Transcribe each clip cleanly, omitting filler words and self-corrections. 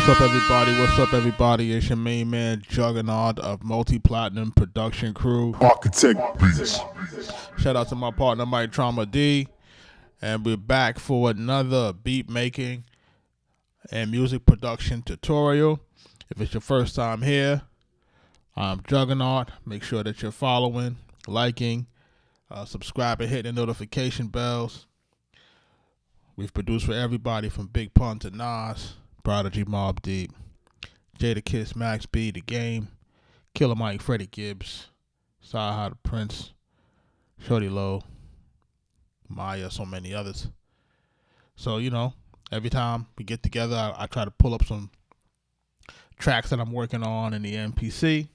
What's up, everybody? What's up, everybody? It's your main man, Juggernaut of Multi-Platinum Production Crew. Arkatech Beatz. Shout out to my partner, Mike Trauma D. And we're back for another beat making and music production tutorial. If it's your first time here, I'm Juggernaut. Make sure that you're following, liking, subscribing, hitting the notification bells. We've produced for everybody from Big Pun to Nas, Prodigy, Mobb Deep, Jadakiss, Max B, The Game, Killer Mike, Freddie Gibbs, Saha the Prince, Shorty Low, Maya, so many others. So, every time we get together, I try to pull up some tracks that I'm working on in the MPC.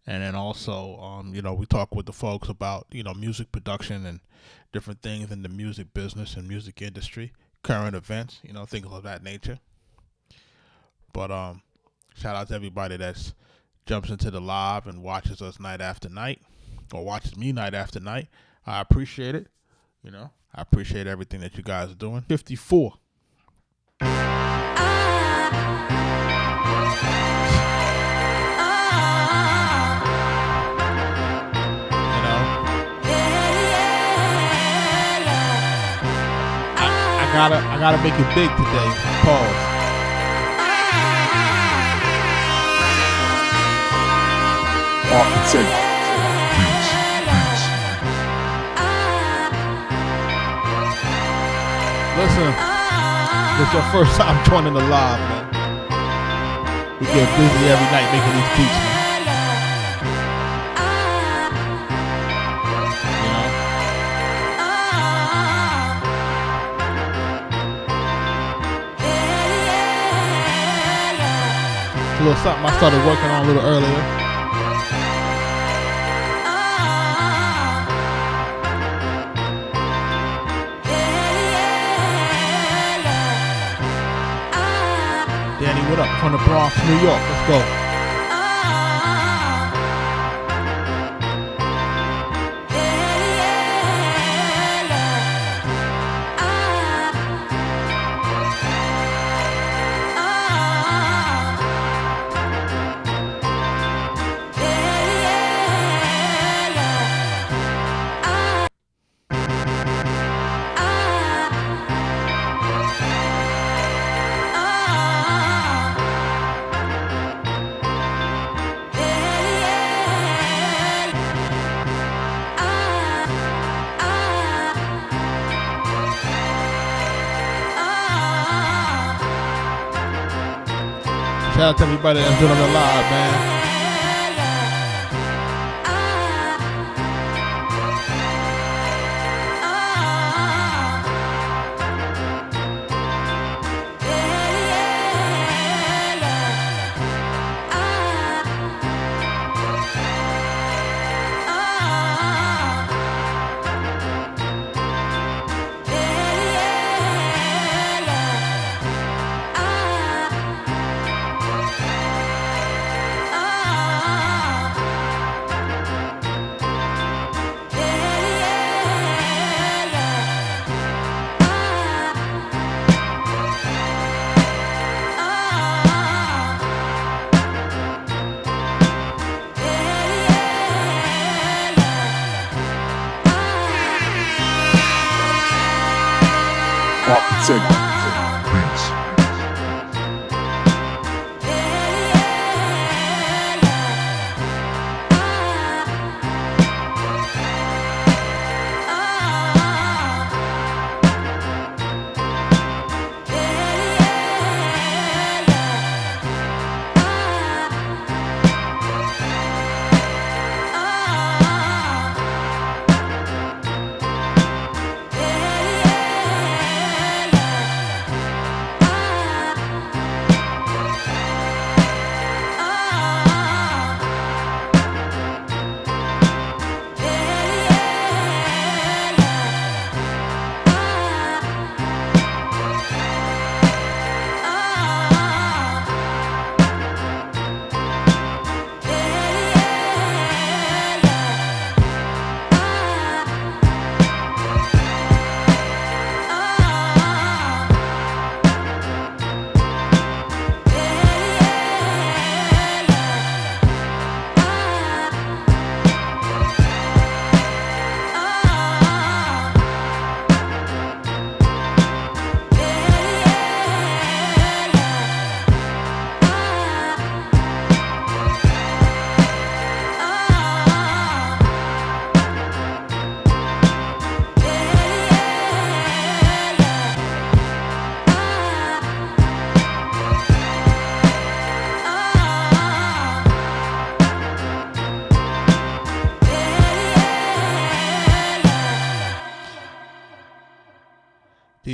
And then also, we talk with the folks about, music production and different things in the music business and music industry, current events, things of that nature. But shout out to everybody that's jumps into the live and watches us night after night, or watches me night after night. I appreciate it. I appreciate everything that you guys are doing. 54. I gotta make it big today. Pause. Arkatech Beatz. Listen, it's your first time joining the live, man. We get busy every night making these beats, man. A little something I started working on a little earlier. Danny, what up? From the Bronx, New York. Let's go. Shout out to everybody that's doing it live, man.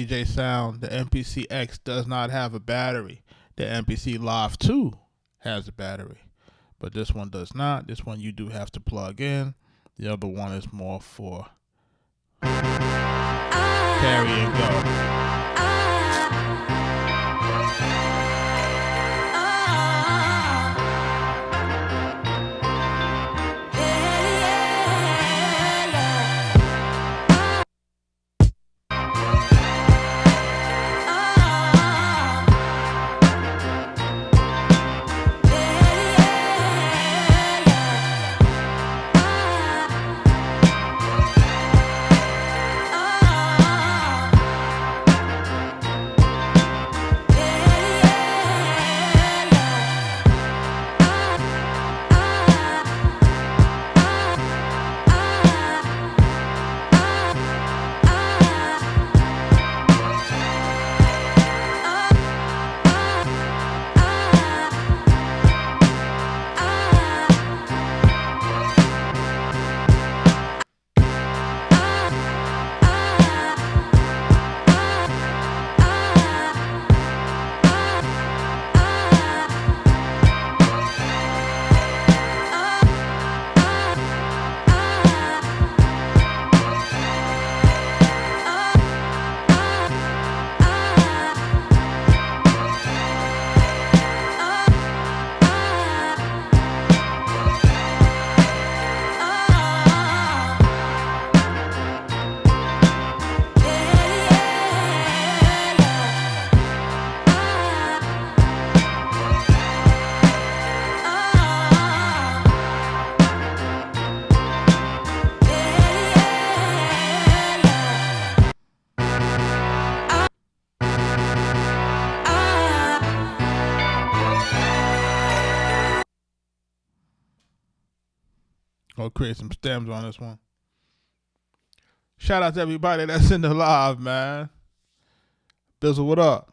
DJ sound, the MPC X does not have a battery. The MPC Live 2 has a battery, but this one does not. This one you do have to plug in. The other one is more for carry and go. Gonna create some stems on this one. Shout out to everybody that's in the live, man. Bizzle, what up?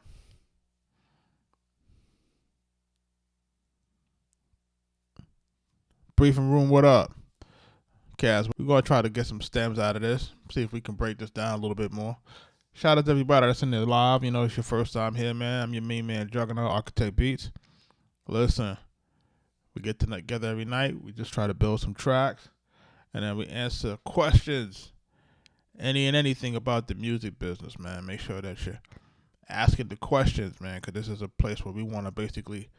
Briefing room, what up? Kaz, we're gonna try to get some stems out of this. See if we can break this down a little bit more. Shout out to everybody that's in the live. You know, it's your first time here, man. I'm your main man, Juggernaut, Arkatech Beatz. Listen, we get together every night. We just try to build some tracks, and then we answer questions, any and anything about the music business, man. Make sure that you're asking the questions, man, because this is a place where we want to basically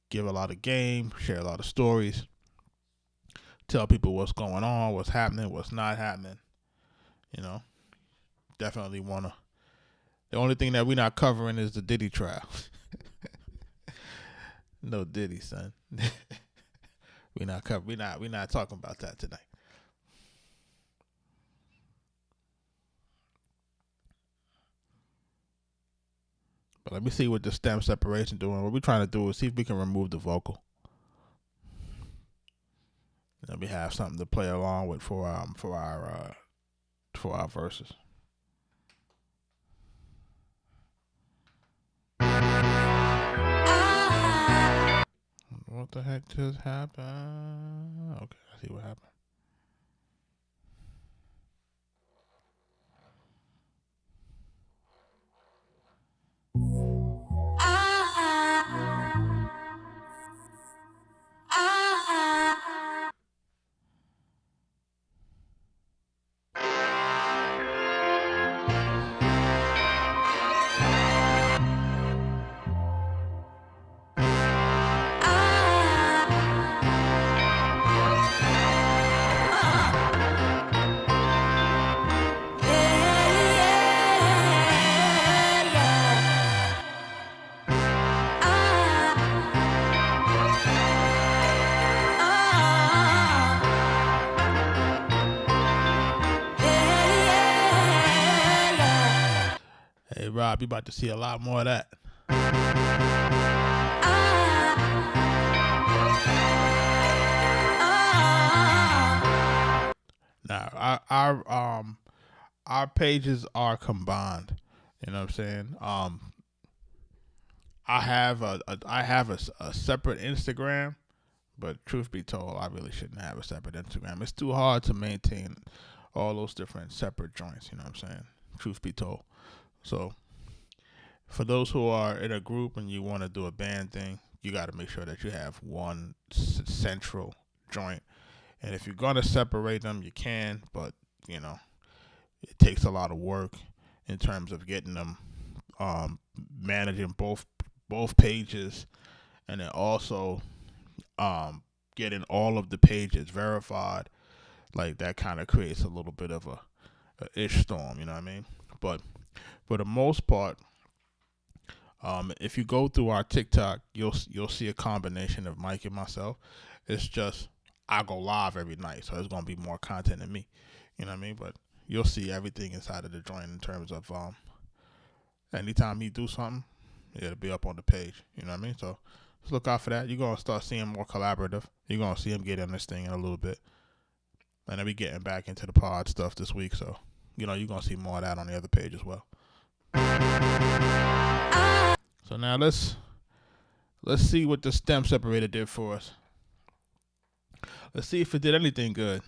give a lot of game, share a lot of stories, tell people what's going on, what's happening, what's not happening. You know, definitely want to. The only thing that we're not covering is the Diddy trial. No Diddy, son. We're not talking about that tonight. But let me see what the stem separation doing. What we're trying to do is see if we can remove the vocal. Then we have something to play along with for our verses. What the heck just happened? Okay, I see what happened. Hey, Rob, you about to see a lot more of that. Now, our pages are combined. You know what I'm saying? I have a separate Instagram, but truth be told, I really shouldn't have a separate Instagram. It's too hard to maintain all those different separate joints. You know what I'm saying? Truth be told. So for those who are in a group and you want to do a band thing, you got to make sure that you have one central joint. And if you're going to separate them, you can, but it takes a lot of work in terms of getting them, managing both pages, and then also getting all of the pages verified. Like, that kind of creates a little bit of a ish storm, you know what I mean? But for the most part, if you go through our TikTok, you'll see a combination of Mike and myself. It's just I go live every night, so there's gonna be more content than me, you know what I mean? But you'll see everything inside of the joint in terms of anytime he do something, it'll be up on the page, you know what I mean? So just look out for that. You're gonna start seeing more collaborative. You're gonna see him get on this thing in a little bit, and then we getting back into the pod stuff this week. So you're gonna see more of that on the other page as well. So now let's see what the stem separator did for us. Let's see if it did anything good.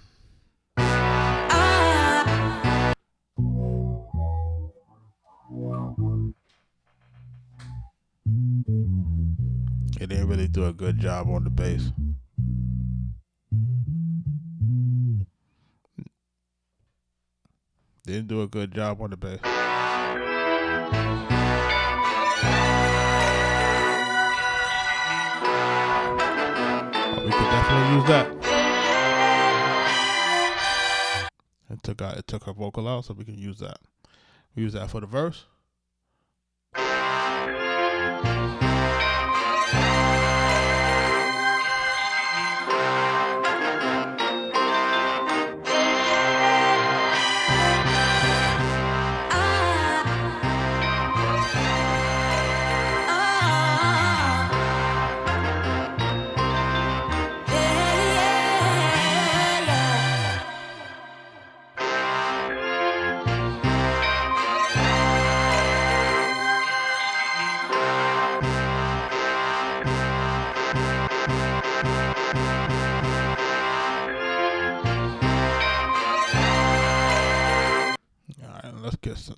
It didn't really do a good job on the bass. Didn't do a good job on the bass. We could definitely use that. It took her vocal out, so we can use that. We use that for the verse.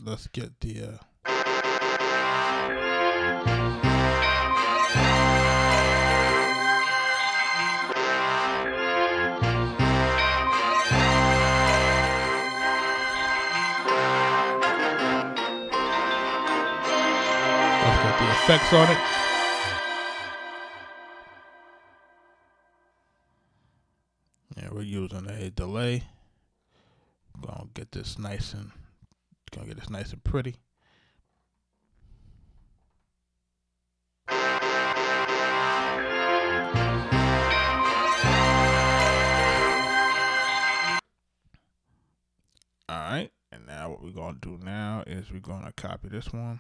Let's get the effects on it. Yeah, we're using a delay. Gonna get this nice and pretty. Alright, and now what we're gonna do now is we're gonna copy this one,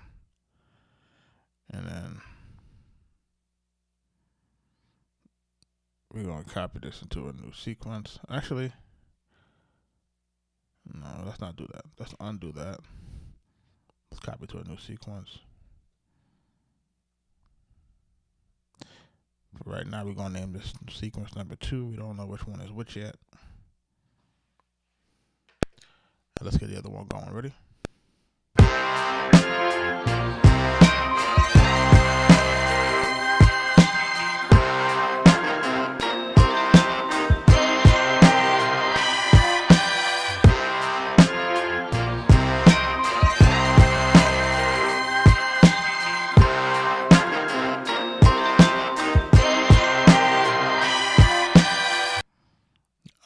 and then we're gonna copy this into a new sequence. Actually, no, let's not do that. Let's undo that. Let's copy to a new sequence. For right now, we're going to name this sequence number 2. We don't know which one is which yet. Now let's get the other one going. Ready?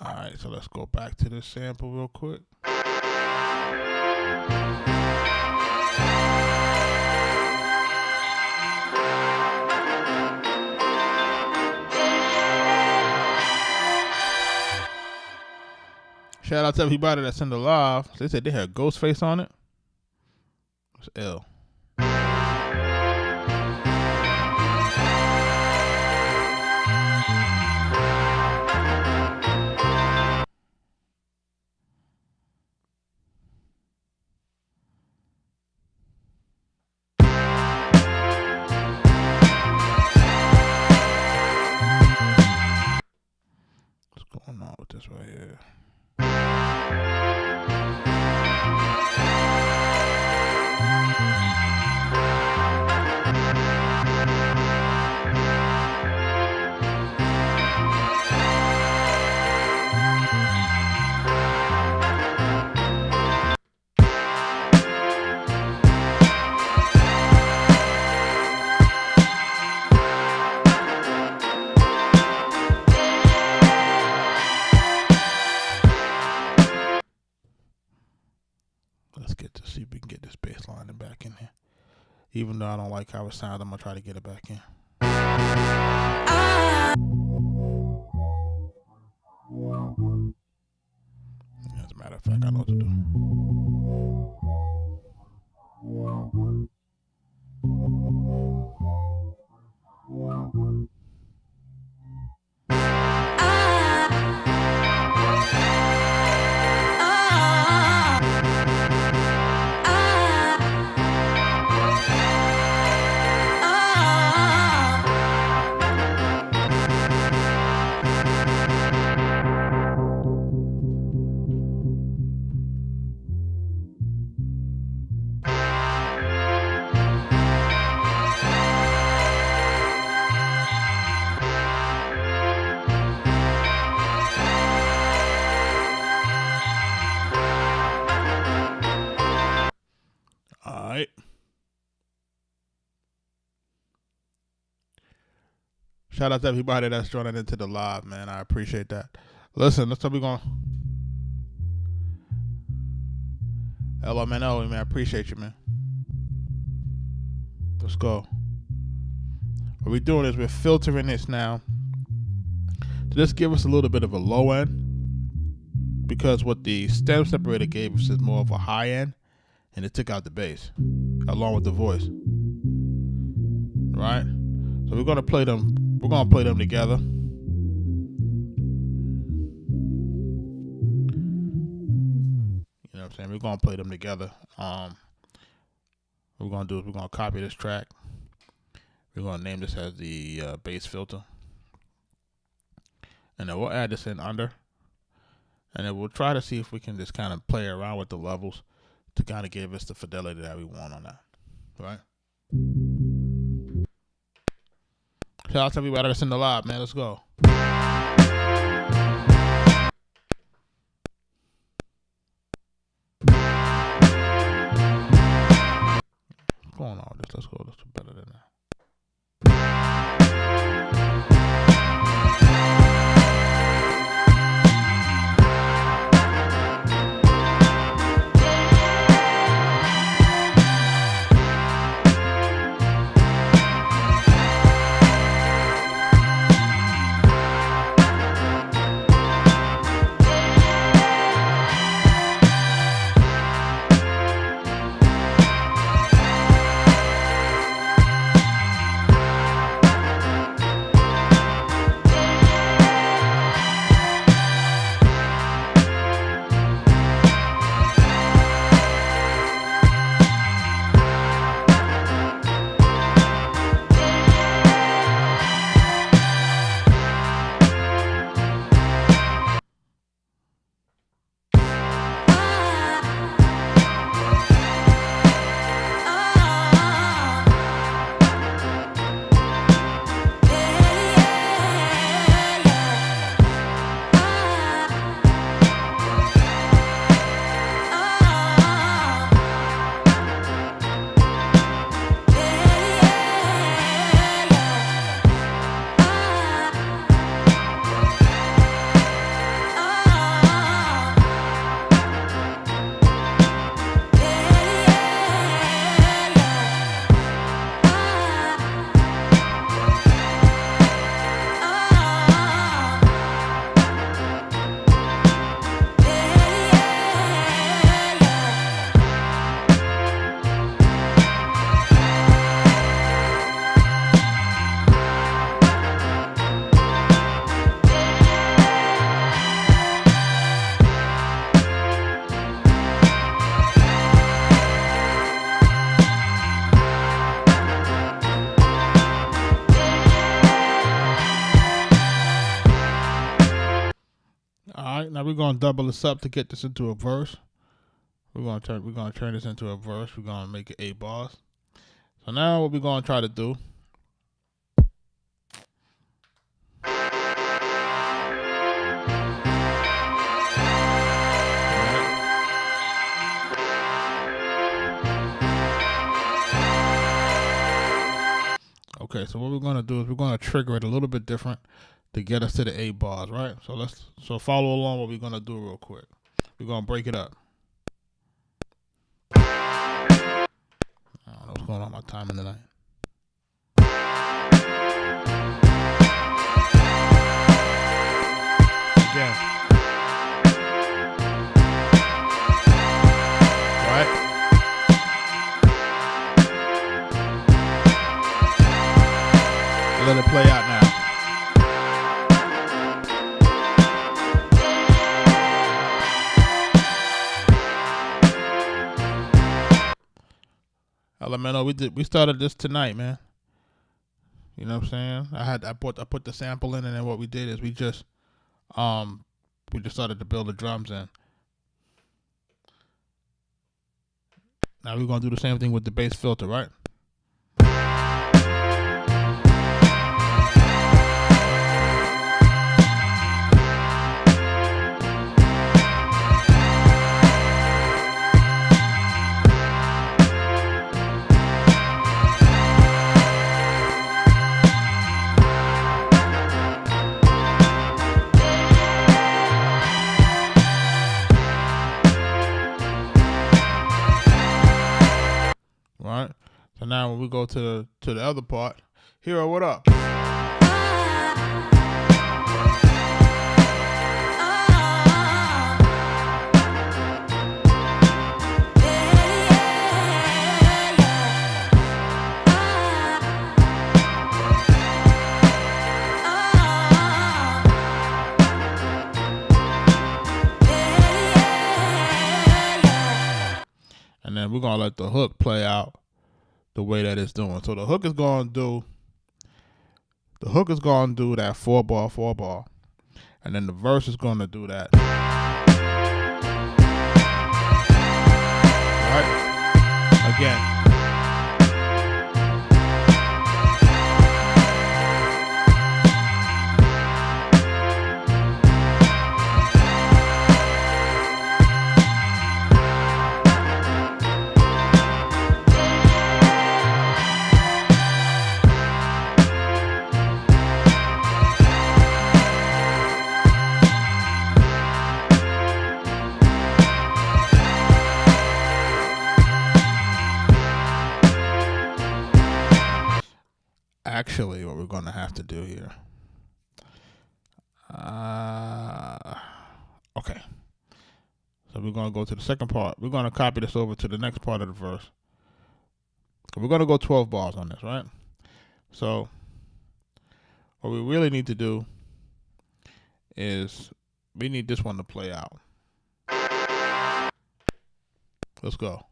Alright, so let's go back to this sample real quick. Shout out to everybody that's in the live. They said they had Ghostface on it. It's L. What's going on with this right here? Even though I don't like how it sounds, I'm gonna try to get it back in. As a matter of fact, I know what to do. Alright. Shout out to everybody that's joining into the live, man. I appreciate that. Listen, that's how we going. LMNO, man. I appreciate you, man. Let's go. What we're doing is we're filtering this now to just give us a little bit of a low end, because what the stem separator gave us is more of a high end, and it took out the bass along with the voice. Right? So we're gonna play them. We're gonna play them together. You know what I'm saying? We're gonna play them together. What we're gonna do is we're gonna copy this track. We're gonna name this as the bass filter, and then we'll add this in under, and then we'll try to see if we can just kind of play around with the levels to kind of give us the fidelity that we want on that. Right? Shout out to everybody that's in the live, man. Let's go. What's going on with this? Let's go. Let's do better than that. Alright, now we're gonna double this up to get this into a verse. We're gonna turn this into a verse. We're gonna make it 8 bars. So now what we're gonna try to do. Okay, so what we're gonna do is we're gonna trigger it a little bit different to get us to the 8 bars, right? So follow along what we're gonna do real quick. We're gonna break it up. I don't know what's going on my timing tonight? Again. Right? Let it play out now. Elemental, we started this tonight, man. You know what I'm saying? I put the sample in, and then what we did is we just started to build the drums in. Now we're gonna do the same thing with the bass filter, right? Right. So now when we go to the other part, Hero, what up? And then we're gonna let the hook play out the way that it's doing. So the hook is gonna do that 4-bar, and then the verse is gonna do that. Right? Again. Actually, what we're going to have to do here. Okay. So we're going to go to the second part. We're going to copy this over to the next part of the verse. We're going to go 12 bars on this, right? So what we really need to do is we need this one to play out. Let's go.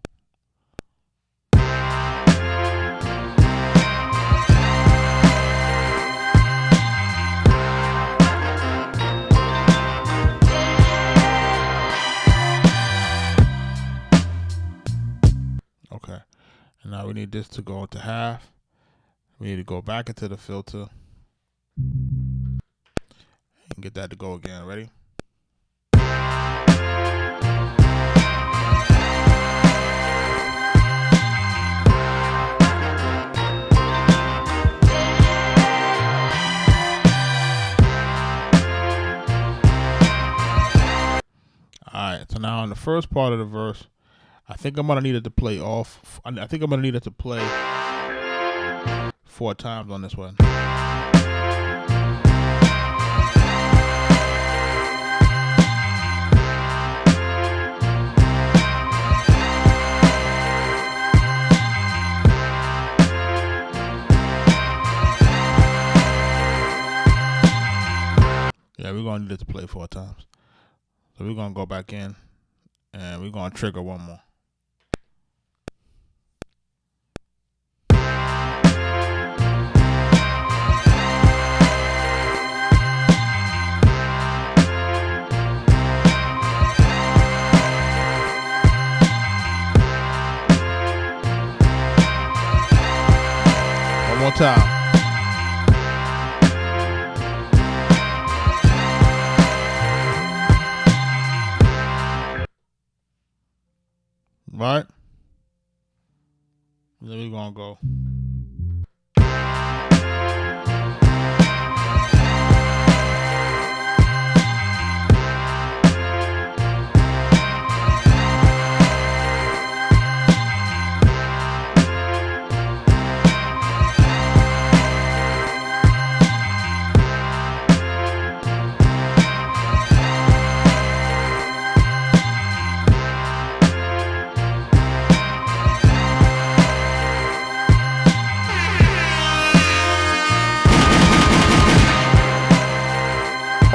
Okay, and now we need this to go into half. We need to go back into the filter and get that to go again. Ready? Alright, so now in the first part of the verse, I think I'm gonna need it to play off. I think I'm gonna need it to play 4 times on this one. Yeah, we're gonna need it to play 4 times. So we're gonna go back in and we're gonna trigger one more. One more time. Right? And then we're gonna go.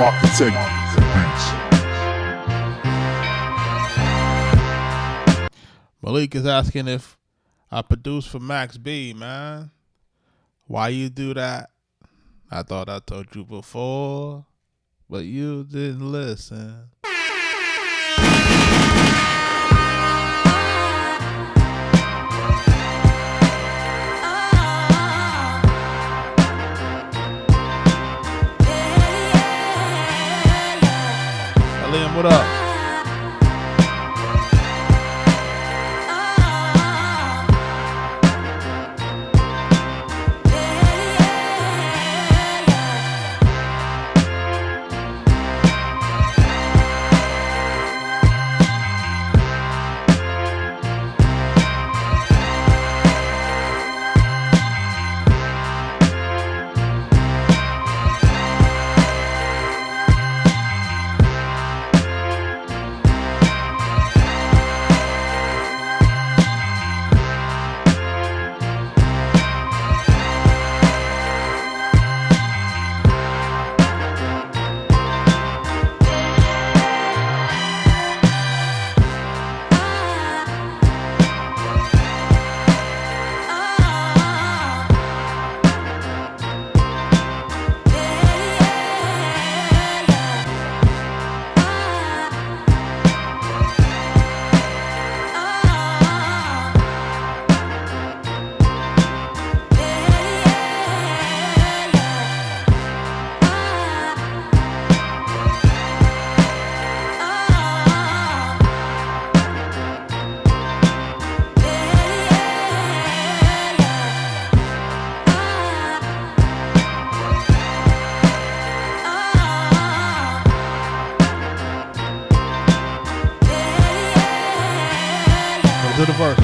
Arkatech Beatz. Malik is asking if I produce for Max B, man. Why you do that? I thought I told you before, but you didn't listen. Liam, what up? To the verse.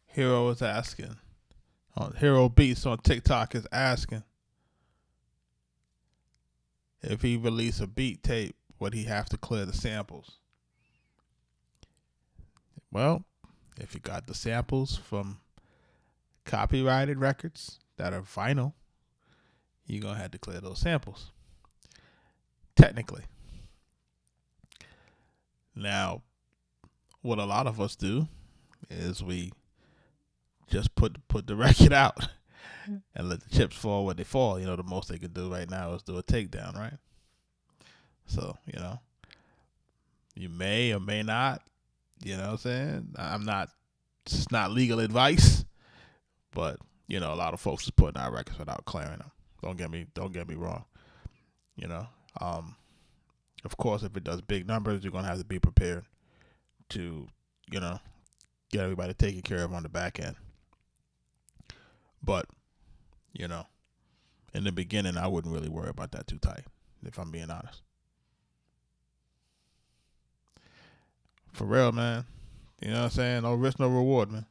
Hero is asking. Hero Beatz on TikTok is asking if he release a beat tape, would he have to clear the samples? Well, if you got the samples from copyrighted records that are vinyl, you're going to have to clear those samples. Technically. Now, what a lot of us do is we just put the record out and let the chips fall where they fall. You know, the most they could do right now is do a takedown, right? So, you know, you may or may not. You know what I'm saying? It's not legal advice, but you know, a lot of folks is putting out records without clearing them. Don't get me wrong. You know, of course, if it does big numbers, you're gonna have to be prepared to, you know, get everybody taken care of on the back end. But, you know, in the beginning, I wouldn't really worry about that too tight, if I'm being honest. For real, man. You know what I'm saying? No risk, no reward, man.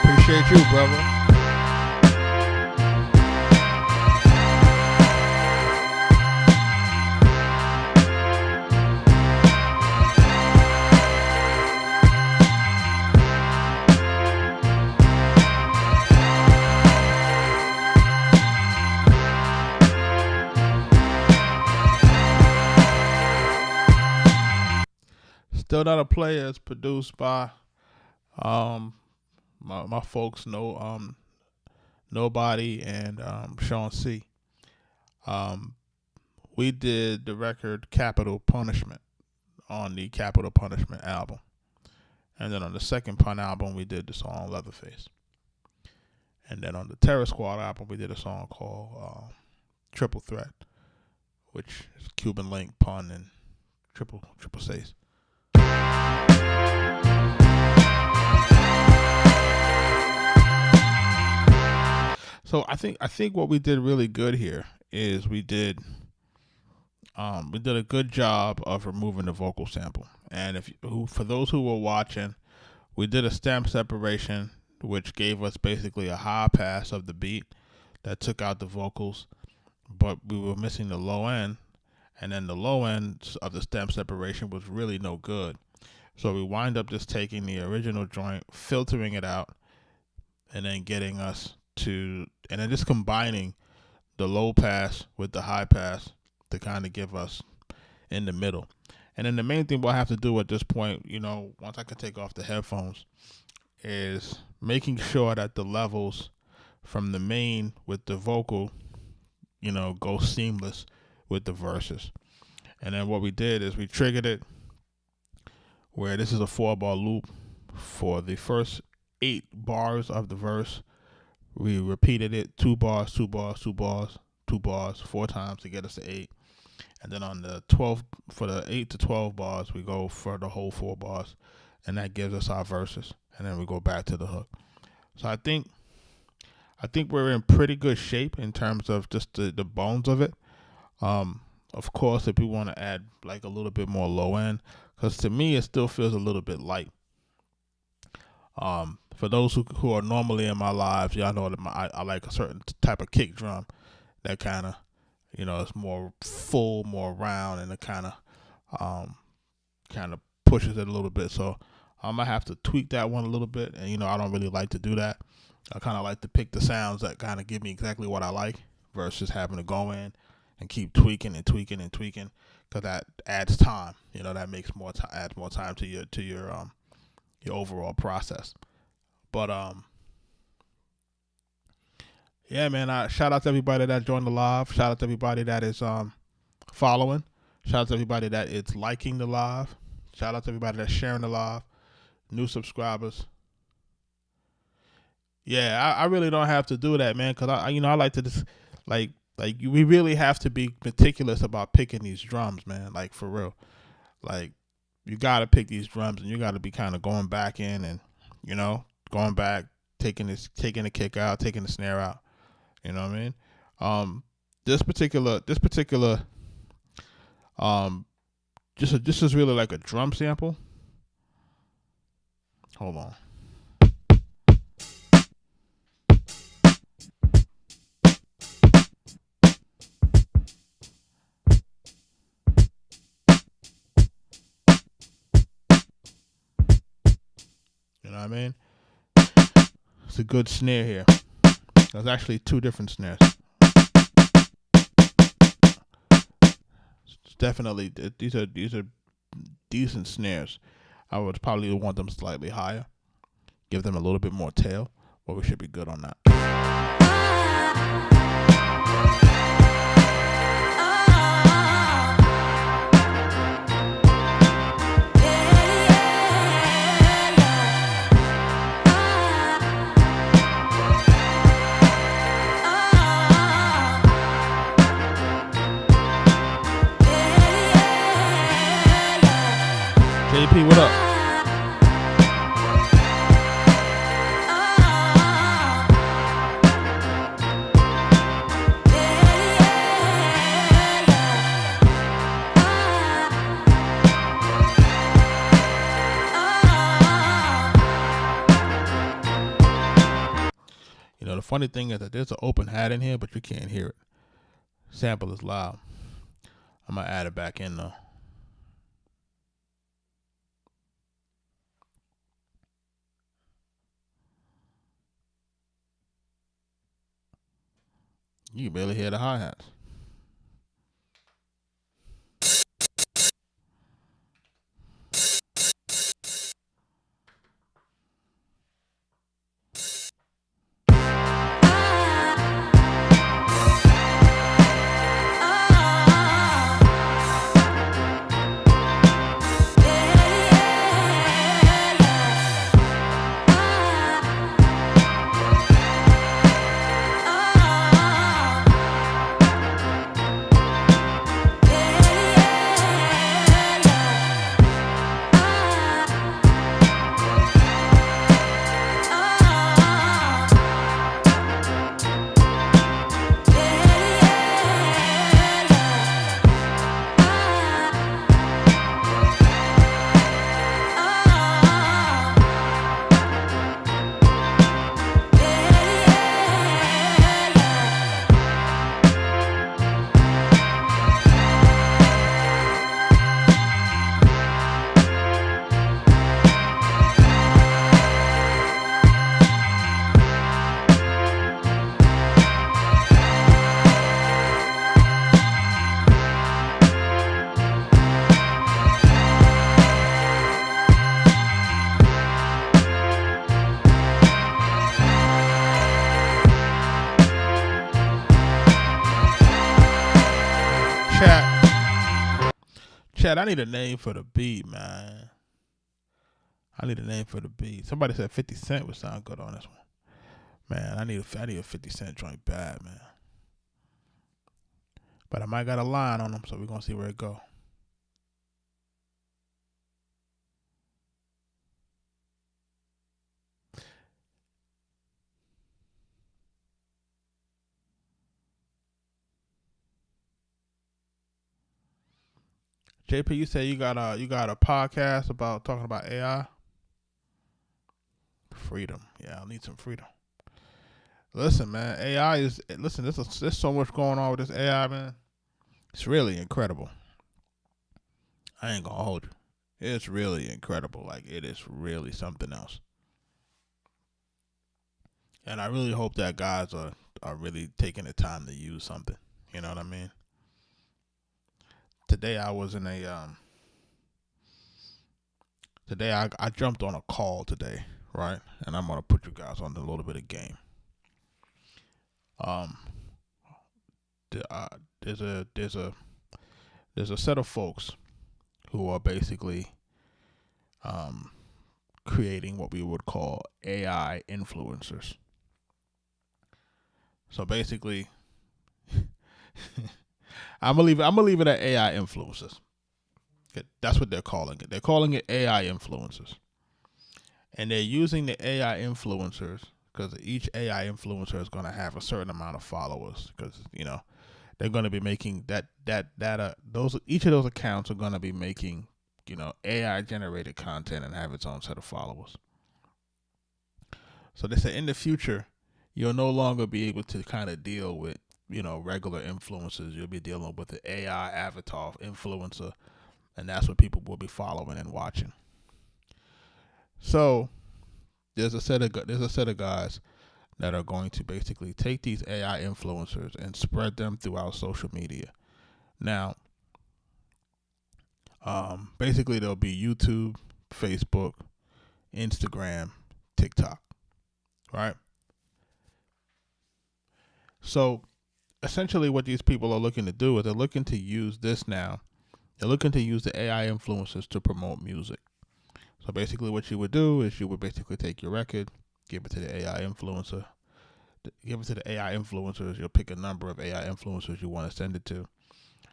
Appreciate you, brother. Still Not a Player is produced by my folks Nobody and Sean C. We did the record Capital Punishment on the Capital Punishment album. And then on the second Pun album we did the song Leatherface. And then on the Terror Squad album we did a song called Triple Threat, which is Cuban Link, Pun, and Triple Sace. So I think what we did really good here is we did a good job of removing the vocal sample. And for those who were watching, we did a stem separation, which gave us basically a high pass of the beat that took out the vocals, but we were missing the low end, and then the low end of the stem separation was really no good. So we wind up just taking the original joint, filtering it out, and then just combining the low pass with the high pass to kind of give us in the middle. And then the main thing we'll have to do at this point, once I can take off the headphones, is making sure that the levels from the main with the vocal, go seamless with the verses. And then what we did is we triggered it where this is a 4-bar loop. For the first 8 bars of the verse, we repeated it 2 bars, 2 bars, 2 bars, 2 bars 4 times to get us to 8. And then on the 8 to 12 bars, we go for the whole 4 bars, and that gives us our verses. And then we go back to the hook. So I think we're in pretty good shape in terms of just the bones of it. Of course, if we want to add like a little bit more low end, because to me it still feels a little bit light. For those who are normally in my lives, y'all know that I like a certain type of kick drum that kind of, it's more full, more round, and it kind of pushes it a little bit. So I might have to tweak that one a little bit, and I don't really like to do that. I kind of like to pick the sounds that kind of give me exactly what I like versus having to go in and keep tweaking and tweaking and tweaking, because that adds time. That makes adds more time to your overall process. But yeah, man. Shout out to everybody that joined the live. Shout out to everybody that is following. Shout out to everybody that is liking the live. Shout out to everybody that's sharing the live. New subscribers. Yeah, I really don't have to do that, man, because I like to just we really have to be meticulous about picking these drums, man. Like, for real. Like, you gotta pick these drums, and you gotta be kind of going back in and going back, taking the kick out, taking the snare out. You know what I mean? This particular this is really like a drum sample. Hold on. You know what I mean? It's a good snare here. There's actually 2 different snares. It's definitely, these are decent snares. I would probably want them slightly higher, give them a little bit more tail, but we should be good on that. JP, what up? The funny thing is that there's an open hat in here, but you can't hear it. Sample is loud. I'm going to add it back in though. You can barely hear the hi-hats. Chad, I need a name for the beat, man. I need a name for the beat. Somebody said 50 Cent would sound good on this one. Man, I need a 50 Cent joint bad, man. But I might got a line on them, so we're going to see where it go. JP, you say you got a podcast about talking about AI? Freedom. Yeah, I need some freedom. Listen, man, there's so much going on with this AI, man. It's really incredible. I ain't gonna hold you. It's really incredible. Like, it is really something else. And I really hope that guys are really taking the time to use something. You know what I mean? Today I was in a today I jumped on a call today, right? And I'm gonna put you guys on a little bit of game. There's a set of folks who are basically creating what we would call AI influencers. So basically, I'm gonna leave it at AI influencers. That's what they're calling it. They're calling it AI influencers, and they're using the AI influencers because each AI influencer is going to have a certain amount of followers. Because they're going to be making each of those accounts are going to be making AI generated content and have its own set of followers. So they say in the future, you'll no longer be able to kind of deal with regular influencers. You'll be dealing with the AI avatar influencer, and that's what people will be following and watching. So there's a set of guys that are going to basically take these AI influencers and spread them throughout social media. Now, basically there'll be YouTube, Facebook, Instagram, TikTok, right? So essentially what these people are looking to do is they're looking to use this now. They're looking to use the AI influencers to promote music. So basically what you would do is you would basically take your record, give it to the AI influencer, give it to the AI influencers. You'll pick a number of AI influencers you want to send it to.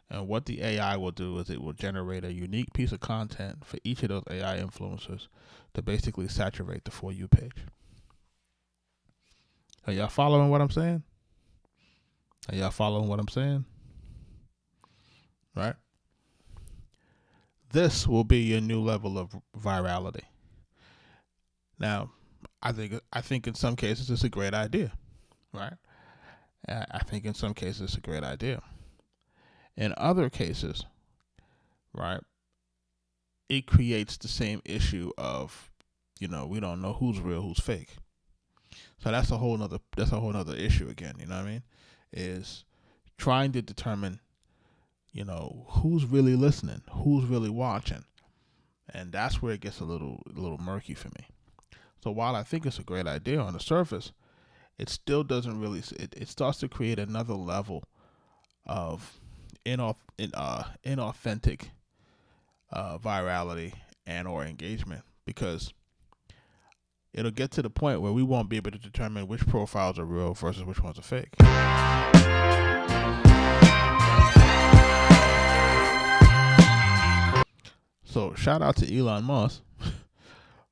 And what the AI will do is it will generate a unique piece of content for each of those AI influencers to basically saturate the For You page. Are y'all following what I'm saying? Right? This will be your new level of virality. Now, I think in some cases it's a great idea, right? I think in some cases it's a great idea. In other cases, right, it creates the same issue of, we don't know who's real, who's fake. So that's a whole nother issue again. You know what I mean? Is trying to determine, who's really listening, who's really watching, and that's where it gets a little murky for me. So while I think it's a great idea on the surface, it still doesn't really. It starts to create another level of inauthentic virality and or engagement, because it'll get to the point where we won't be able to determine which profiles are real versus which ones are fake. So shout out to Elon Musk,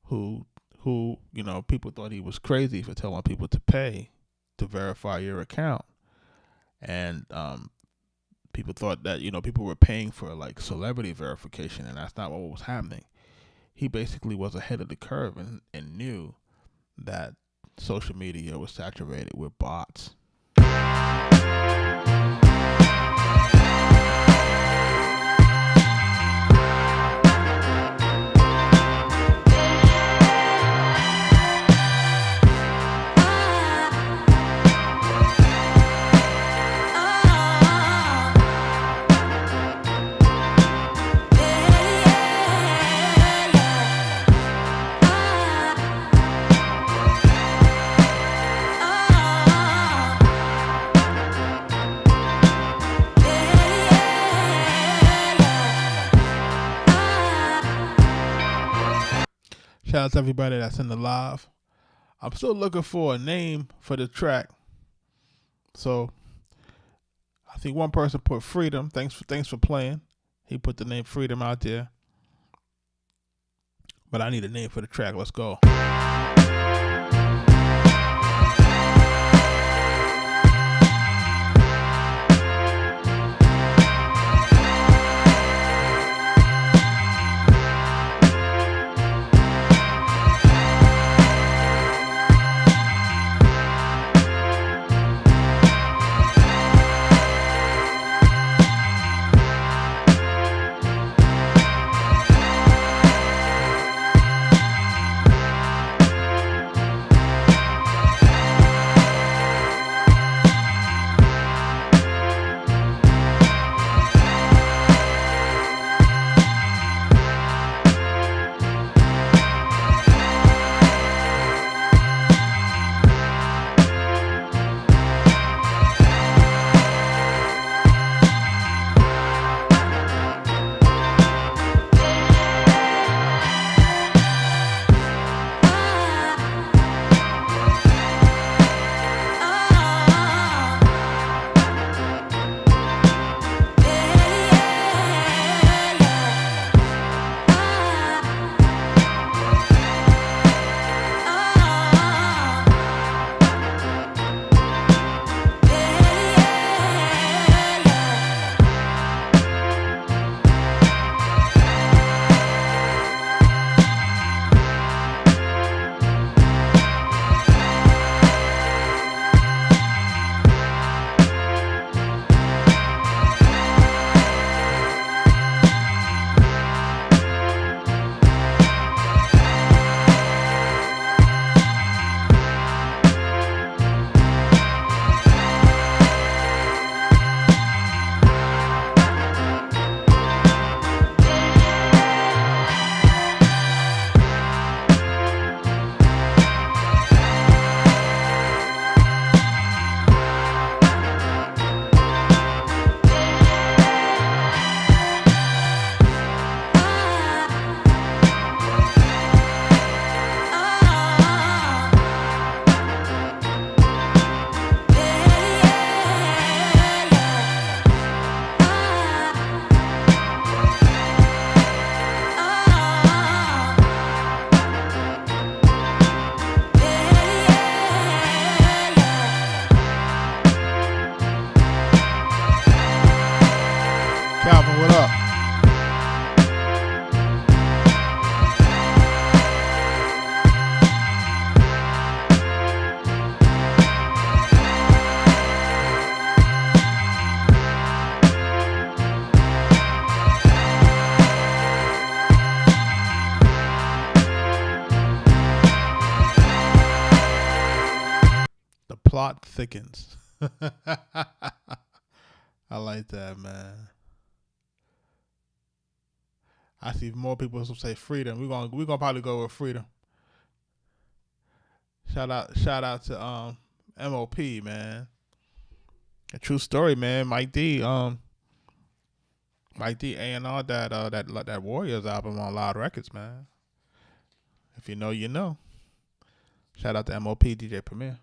who people thought he was crazy for telling people to pay to verify your account, and people thought that people were paying for like celebrity verification, and that's not what was happening. He basically was ahead of the curve and knew that social media was saturated with bots. Shout out to everybody that's in the live. I'm still looking for a name for the track. So I think one person put Freedom. Thanks for playing. He put the name Freedom out there. But I need a name for the track. Let's go. Calvin, what up? The plot thickens. I like that, man. I see more people say Freedom. We're gonna probably go with Freedom. Shout out to MOP, man. A true story, man. Mike D A&R that Warriors album on Loud Records, man. If you know, you know. Shout out to MOP DJ Premier.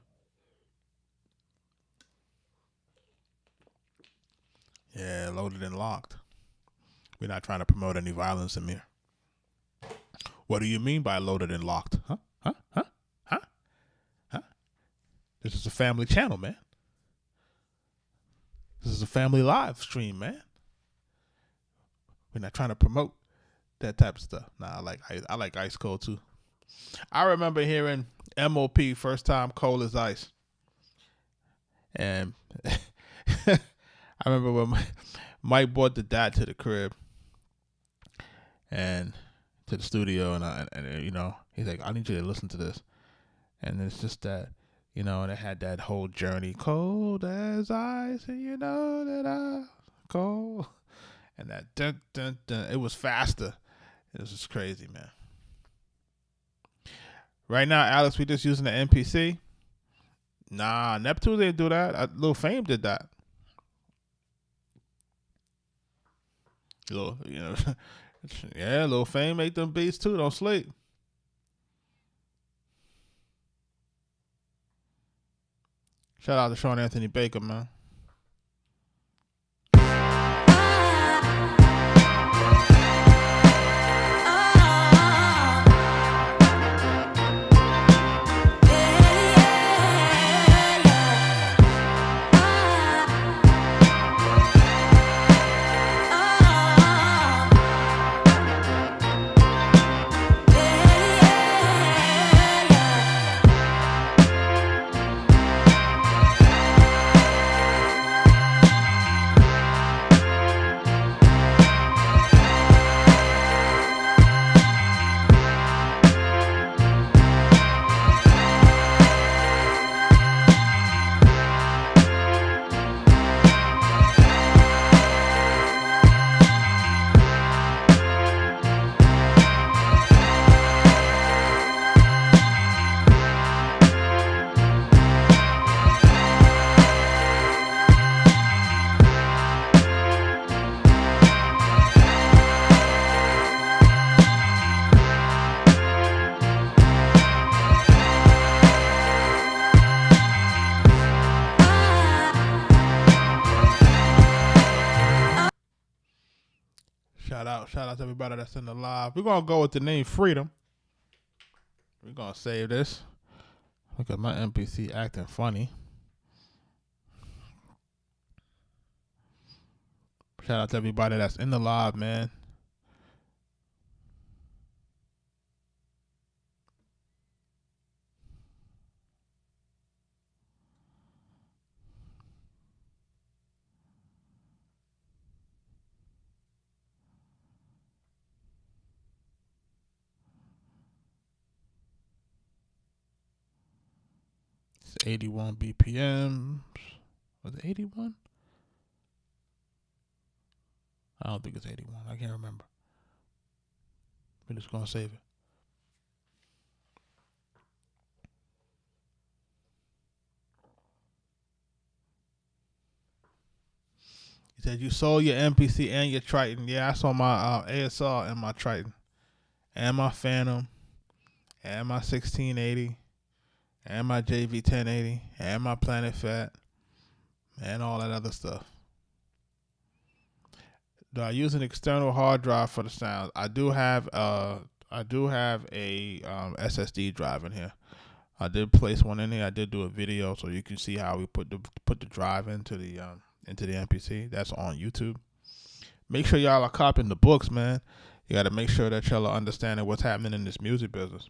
Yeah, loaded and locked. We're not trying to promote any violence in here. What do you mean by loaded and locked? Huh? This is a family channel, man. This is a family live stream, man. We're not trying to promote that type of stuff. Nah, I like Ice Cold too. I remember hearing MOP first time Cold as Ice. And I remember when Mike brought the dad to the crib and to the studio, and you know, he's like, I need you to listen to this. And it's just that, you know, and it had that whole journey, cold as ice, and you know that I'm cold. And that dun dun dun, it was faster. It was just crazy, man. Right now, Alex, we just using the MPC. Nah, Neptune didn't do that. Lil Fame did that. Lil Fame make them beats too. Don't sleep. Shout out to Sean Anthony Baker, man. Shout out to everybody that's in the live. We're gonna go with the name Freedom. We're gonna save this. Look at my NPC acting funny. Shout out to everybody that's in the live, man. It's 81 BPM. Was it 81? I don't think it's 81. I can't remember. We're just gonna save it. He said you sold your MPC and your Triton. Yeah, I saw my ASR and my Triton, and my Phantom, and my 1680, and my JV 1080, and my Planet Fat, and all that other stuff. Do I use an external hard drive for the sound? I do have a SSD drive in here. I did place one in here. I did do a video so you can see how we put the drive into the MPC. That's on YouTube. Make sure y'all are copying the books, man. You got to make sure that y'all are understanding what's happening in this music business.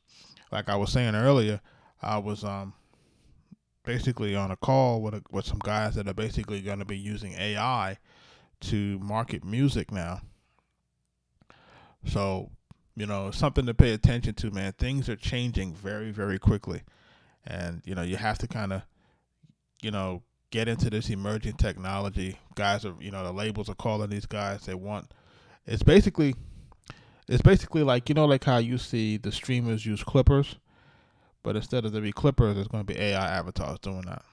Like I was saying earlier, I was basically on a call with some guys that are basically going to be using AI to market music now. So, it's something to pay attention to, man. Things are changing very, very quickly. And, you have to kind of, get into this emerging technology. Guys are, the labels are calling these guys. It's basically like, like how you see the streamers use clippers, but instead of there be clippers, it's going to be AI avatars doing that.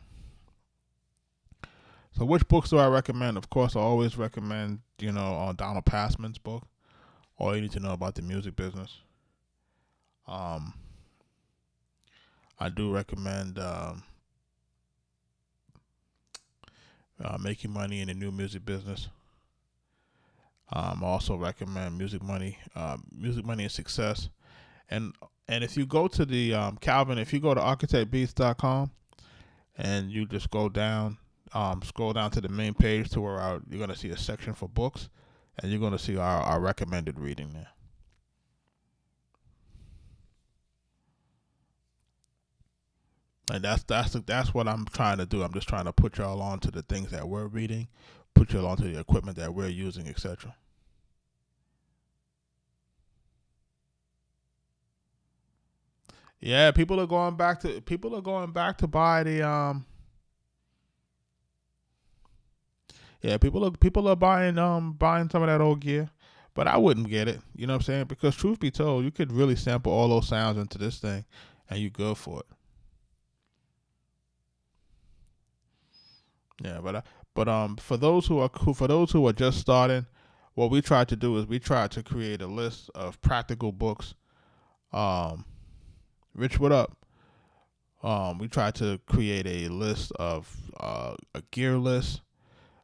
So which books do I recommend? Of course, I always recommend, on Donald Passman's book, All You Need to Know About the Music Business. I do recommend Making Money in the New Music Business. I also recommend Music Money and Success. And if you go to the Calvin, if you go to arkatechbeatz.com and you just go down, scroll down to the main page to where you're going to see a section for books, and you're going to see our recommended reading there. And that's what I'm trying to do. I'm just trying to put y'all on to the things that we're reading, put y'all onto the equipment that we're using, etc. Yeah, people are going back to buy the Yeah, people are buying some of that old gear, but I wouldn't get it. You know what I'm saying? Because truth be told, you could really sample all those sounds into this thing, and you go for it. Yeah, but for those who are just starting, what we tried to do is we tried to create a list of practical books. Rich, what up? We tried to create a list of a gear list,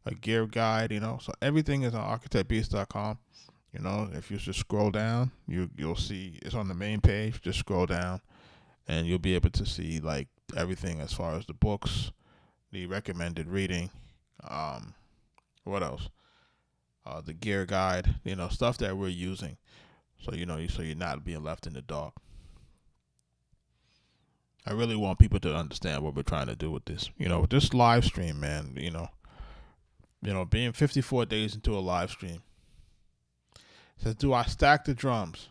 a gear guide, so everything is on arkatechbeatz.com. If you just scroll down, you'll see it's on the main page. Just scroll down and you'll be able to see like everything as far as the books, the recommended reading, what else? The gear guide, stuff that we're using. So so you're not being left in the dark. I really want people to understand what we're trying to do with this. With this live stream, man, being 54 days into a live stream. Says, do I stack the drums?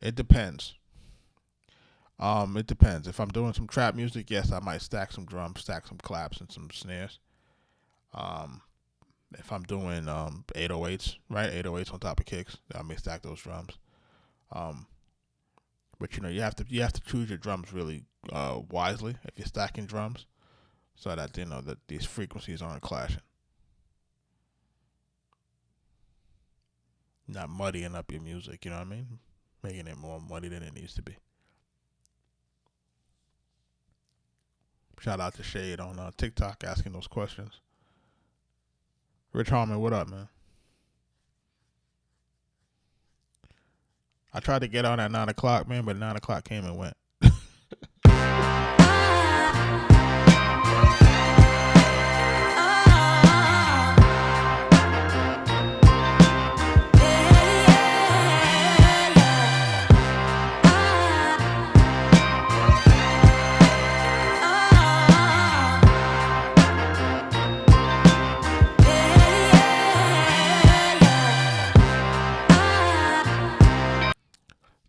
It depends. It depends. If I'm doing some trap music, yes, I might stack some drums, stack some claps and some snares. If I'm doing 808s, right? 808s on top of kicks, I may stack those drums. But you have to choose your drums really wisely if you're stacking drums, so that that these frequencies aren't clashing, not muddying up your music. You know what I mean? Making it more muddy than it needs to be. Shout out to Shade on TikTok asking those questions. Rich Harmon, what up, man? I tried to get on at 9 o'clock, man, but 9 o'clock came and went.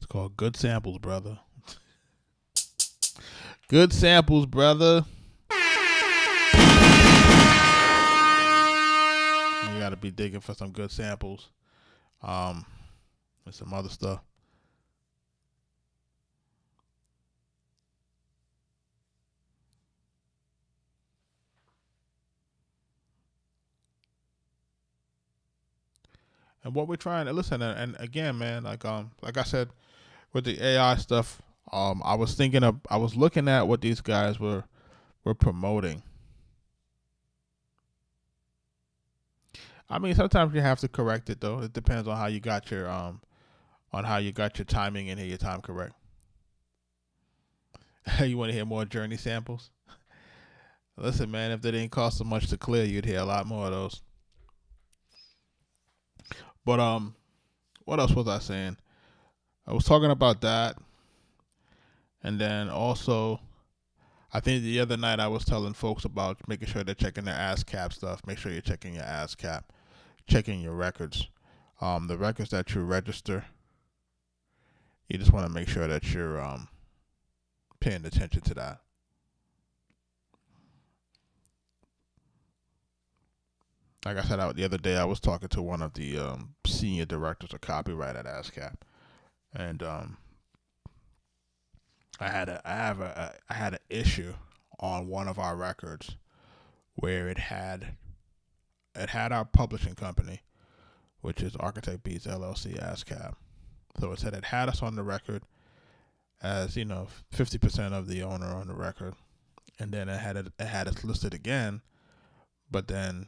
Called Good Samples, brother. Good samples, brother. You gotta be digging for some good samples. And some other stuff. And what we're trying to listen, and again, man, like I said, with the AI stuff, I was looking at what these guys were promoting. I mean, sometimes you have to correct it though. It depends on how you got your timing and your time correct. You want to hear more Journey samples? Listen, man, if they didn't cost so much to clear, you'd hear a lot more of those. But what else was I saying? I was talking about that, and then also, I think the other night I was telling folks about making sure they're checking their ASCAP stuff. Make sure you're checking your ASCAP, checking your records, the records that you register. You just want to make sure that you're paying attention to that. Like I said, the other day I was talking to one of the senior directors of copyright at ASCAP. And I had an issue on one of our records where it had our publishing company, which is Arkatech Beatz LLC ASCAP. So it said it had us on the record as 50% of the owner on the record, and then it had us listed again, but then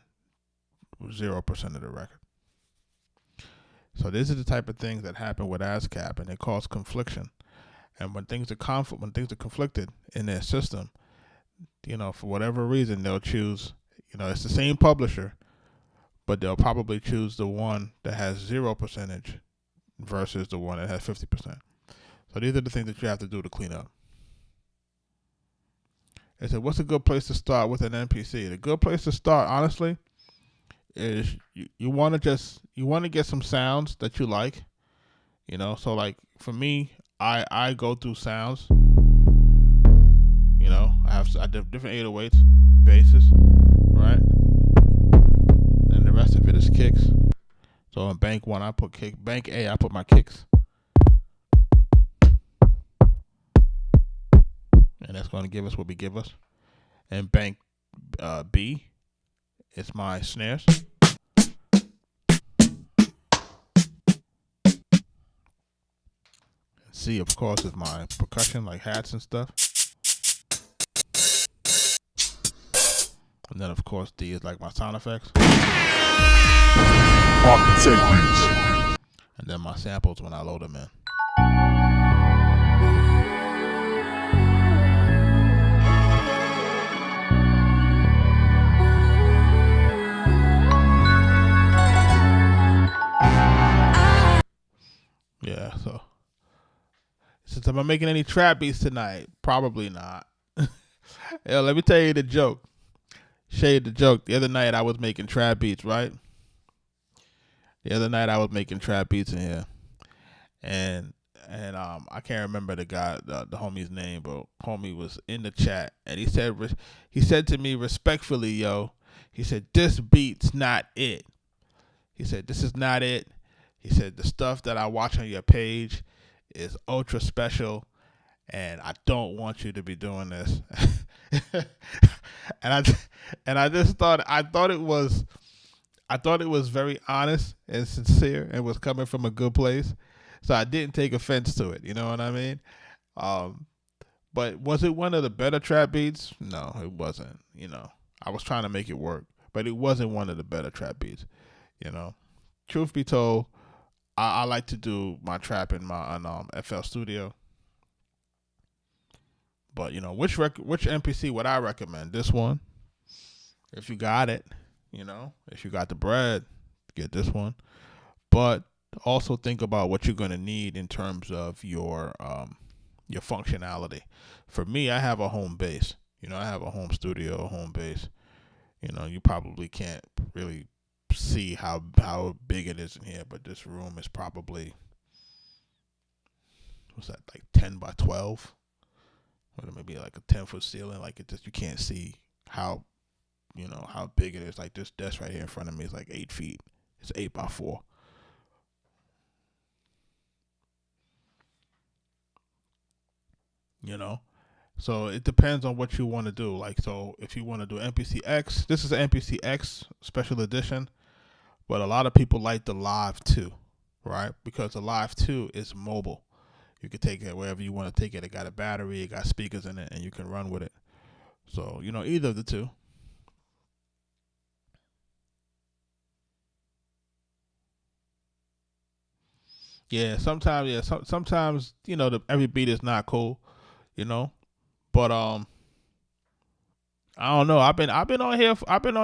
0% of the record. So this is the type of things that happen with ASCAP, and it cause confliction. And when things are conflicted in their system, for whatever reason, they'll choose, it's the same publisher, but they'll probably choose the one that has 0% versus the one that has 50%. So these are the things that you have to do to clean up. They said, what's a good place to start with an NPC? The good place to start, honestly, is you want to get some sounds that you like, so like for me, I go through sounds, I do different 808s, basses, right, and the rest of it is kicks. So in bank 1 I put kick, bank A I put my kicks, and that's going to give us what we give us, and bank B, it's my snares. C, of course, is my percussion, like hats and stuff. And then, of course, D is like my sound effects. Arkatech Beatz. And then my samples when I load them in. Yeah, so since I'm making any trap beats tonight, probably not. Yo, let me tell you the joke. Show you the joke. The other night I was making trap beats, right? The other night I was making trap beats in here, and I can't remember the guy, the homie's name, but homie was in the chat, and he said to me respectfully, yo, he said, this beat's not it. He said, this is not it. He said, the stuff that I watch on your page is ultra special, and I don't want you to be doing this. and I just thought it was very honest and sincere and was coming from a good place. So I didn't take offense to it. You know what I mean? But was it one of the better trap beats? No, it wasn't. You know, I was trying to make it work, but it wasn't one of the better trap beats. You know, truth be told, I like to do my trap in my FL Studio. But you know, which MPC would I recommend? This one, if you got it. You know, if you got the bread, get this one. But also think about what you're gonna need in terms of your functionality. For me, I have a home base. You know, I have a home studio, a home base. You know, you probably can't really see how big it is in here, but this room is probably, what's that, like 10 by 12, or maybe like a 10-foot ceiling. Like it just, you can't see how, you know, how big it is. Like this desk right here in front of me is like 8 feet. It's 8 by 4. You know, so it depends on what you want to do. Like, so if you want to do MPC-X, this is an MPC-X special edition, but a lot of people like the Live 2, right? Because the Live 2 is mobile. You can take it wherever you want to take it. It got a battery, it got speakers in it, and you can run with it. So, you know, either of the two. Yeah, sometimes, you know, every beat is not cool, you know. But I don't know. I've been on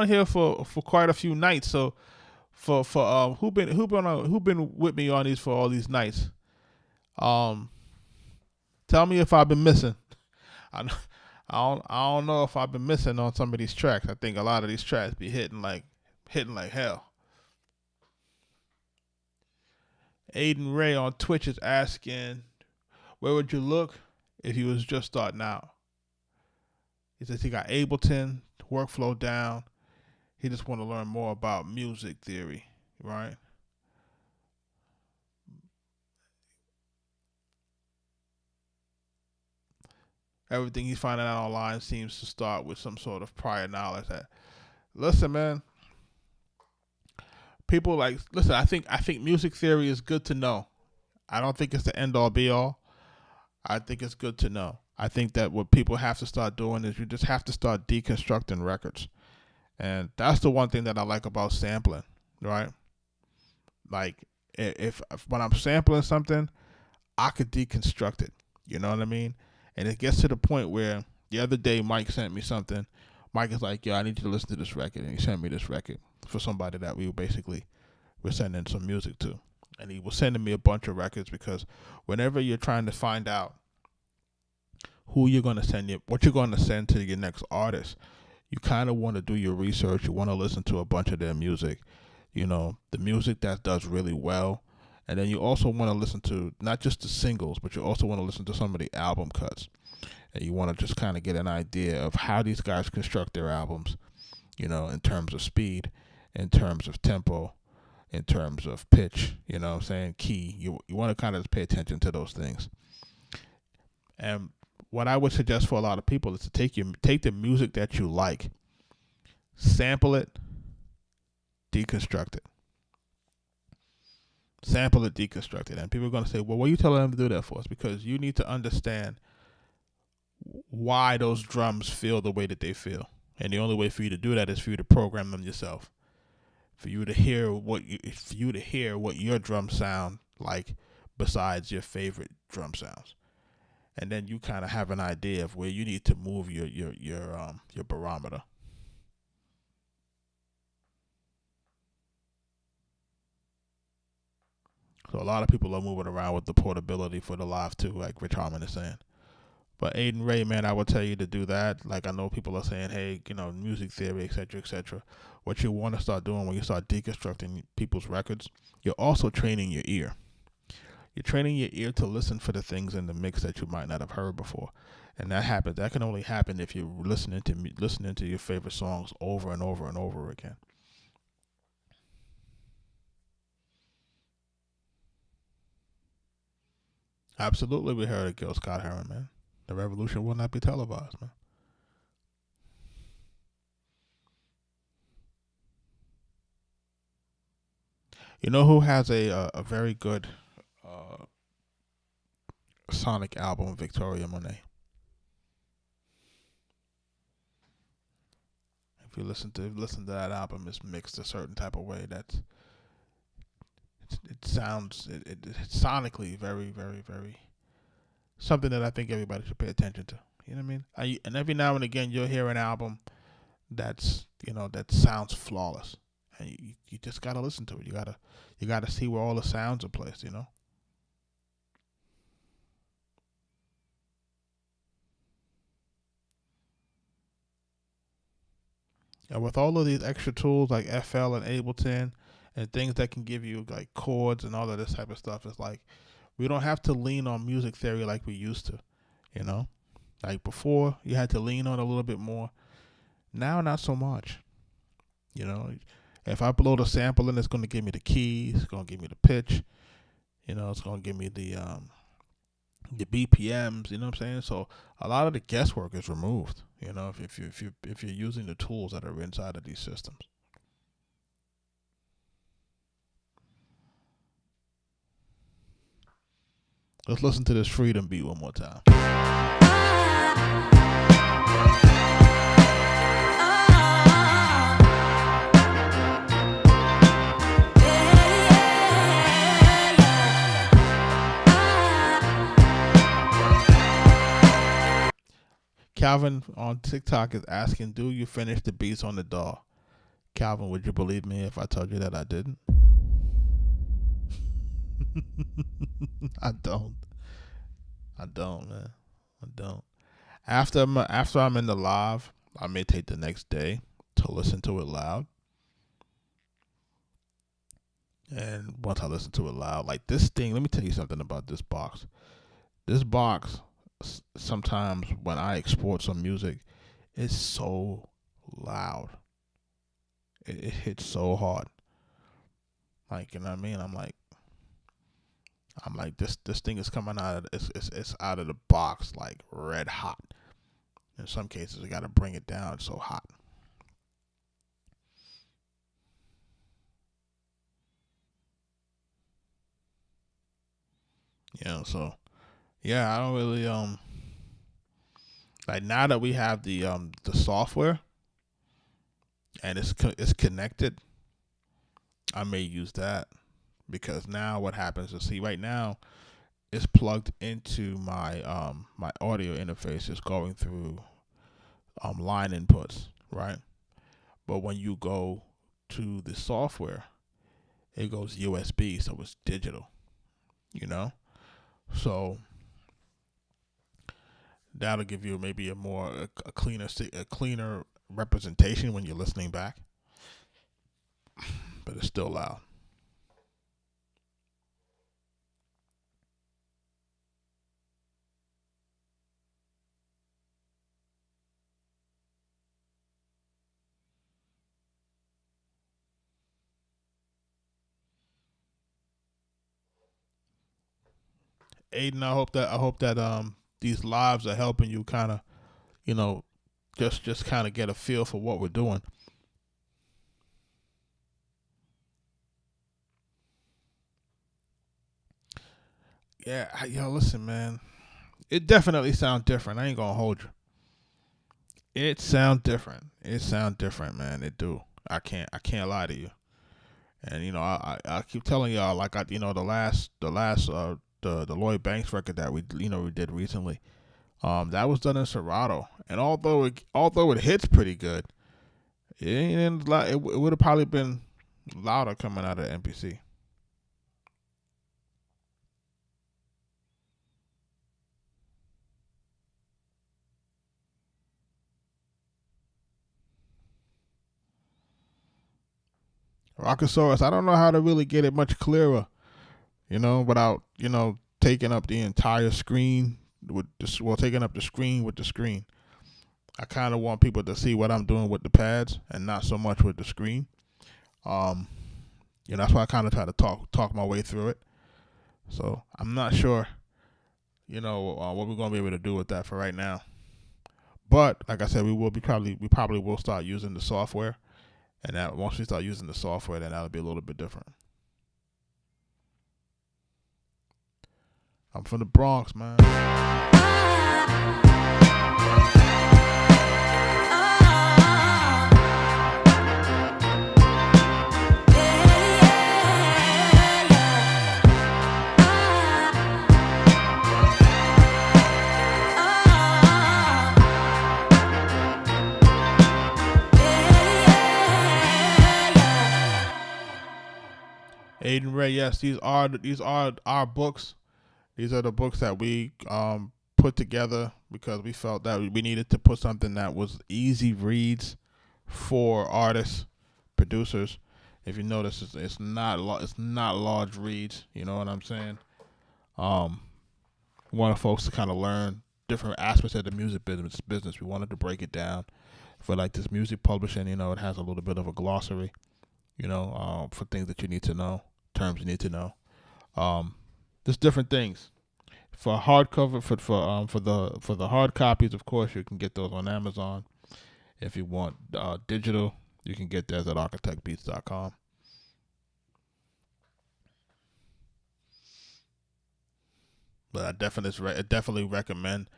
here for quite a few nights. So for who been with me on these for all these nights? Tell me if I've been missing. I don't know if I've been missing on some of these tracks. I think a lot of these tracks be hitting like hell. Aiden Ray on Twitch is asking, where would you look if you was just starting out? He says he got Ableton, workflow down. He just want to learn more about music theory, right? Everything he's finding out online seems to start with some sort of prior knowledge. Listen, man. People listen, I think music theory is good to know. I don't think it's the end all be all. I think it's good to know. I think that what people have to start doing is you just have to start deconstructing records. And that's the one thing that I like about sampling, right? Like if when I'm sampling something, I could deconstruct it. You know what I mean? And it gets to the point where the other day Mike sent me something. Mike is like, yo, I need you to listen to this record. And he sent me this record for somebody that we were sending some music to. And he was sending me a bunch of records because whenever you're trying to find out who you're going to send, what you're going to send to your next artist, you kind of want to do your research. You want to listen to a bunch of their music, you know, the music that does really well. And then you also want to listen to not just the singles, but you also want to listen to some of the album cuts. And you want to just kind of get an idea of how these guys construct their albums, you know, in terms of speed, in terms of tempo, in terms of pitch, you know what I'm saying, key. You want to kind of pay attention to those things. And what I would suggest for a lot of people is to take the music that you like, sample it, deconstruct it. Sample it, deconstruct it. And people are going to say, well, what are you telling them to do that for? It's because you need to understand why those drums feel the way that they feel. And the only way for you to do that is for you to program them yourself. For you to hear what your drums sound like besides your favorite drum sounds. And then you kind of have an idea of where you need to move your barometer. So a lot of people are moving around with the portability for the Live 2, like Rich Harmon is saying. But Aiden Ray, man, I would tell you to do that. Like, I know people are saying, hey, music theory, etc., etc. What you want to start doing when you start deconstructing people's records, you're also training your ear. You're training your ear to listen for the things in the mix that you might not have heard before. And that can only happen if you're listening to your favorite songs over and over and over again. Absolutely, we heard it, Gil Scott Heron, man. The revolution will not be televised, man. You know who has a very good sonic album? Victoria Monet. If you listen to that album, it's mixed a certain type of way that's it sounds sonically very, very, very something that I think everybody should pay attention to. You know what I mean? And every now and again you'll hear an album that sounds flawless, and you just gotta listen to it. You gotta see where all the sounds are placed. And with all of these extra tools like FL and Ableton and things that can give you like chords and all of this type of stuff, it's like we don't have to lean on music theory like we used to. Like before, you had to lean on a little bit more. Now, not so much. If I upload a sample in, it's going to give me the keys, it's going to give me the pitch, it's going to give me the BPMs. You know what I'm saying? So a lot of the guesswork is removed. If you're using the tools that are inside of these systems. Let's listen to this Freedom beat one more time. Calvin on TikTok is asking, do you finish the beats on the DAW? Calvin, would you believe me if I told you that I didn't? I don't, man. I don't. After I'm in the live, I may take the next day to listen to it loud. And once I listen to it loud, like this thing, let me tell you something about this box. This box, sometimes when I export some music, it's so loud. It hits so hard. Like, you know what I mean? I'm like this thing is coming out of it's out of the box like red hot. In some cases, I got to bring it down. It's so hot. So yeah, I don't really like now that we have the software and it's connected, I may use that, because now what happens is, see, right now it's plugged into my my audio interface. It's going through line inputs, right? But when you go to the software, it goes USB, so it's digital, So that'll give you maybe a cleaner representation when you're listening back, but it's still loud. Aiden, I hope that these lives are helping you kind of, just kind of get a feel for what we're doing. Yeah, listen, man. It definitely sounds different. I ain't gonna hold you. It sound different. It sound different, man. It do. I can't lie to you. And I keep telling y'all, like, the Lloyd Banks record that we did recently. That was done in Serato, and although it hits pretty good, it ain't it would have probably been louder coming out of MPC. Rockosaurus, I don't know how to really get it much clearer, without taking up the entire screen with this, well, taking up the screen with the screen. I kind of want people to see what I'm doing with the pads and not so much with the screen. Um, that's why I kind of try to talk my way through it. So I'm not sure, what we're gonna be able to do with that for right now. But like I said, we probably will start using the software, and that once we start using the software, then that'll be a little bit different. I'm from the Bronx, man. Aiden Ray, yes, these are our books. These are the books that we put together because we felt that we needed to put something that was easy reads for artists, producers. If you notice, it's not large reads. You know what I'm saying? We wanted folks to kind of learn different aspects of the music business. We wanted to break it down for like this music publishing. It has a little bit of a glossary. For things that you need to know, terms you need to know. There's different things. For hardcover, for the hard copies, of course, you can get those on Amazon. If you want digital, you can get those at arkatechbeatz.com. But I definitely recommend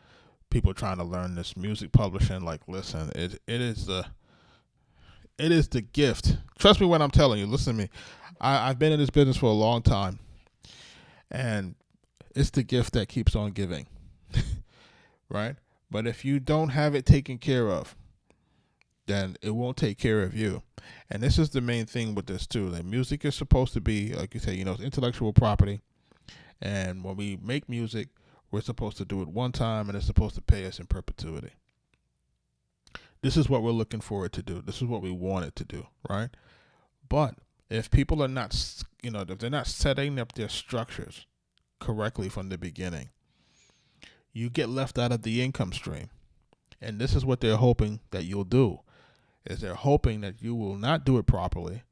people trying to learn this music publishing. Like, listen, it is the gift. Trust me when I'm telling you. Listen to me. I've been in this business for a long time, and it's the gift that keeps on giving, right? But if you don't have it taken care of, then it won't take care of you. And this is the main thing with this too. Like, music is supposed to be, like you say, it's intellectual property. And when we make music, we're supposed to do it one time, and it's supposed to pay us in perpetuity. This is what we're looking for it to do. This is what we want it to do, right? But if people are not, if they're not setting up their structures correctly from the beginning, you get left out of the income stream. And this is what they're hoping that you'll do, is they're hoping that you will not do it properly.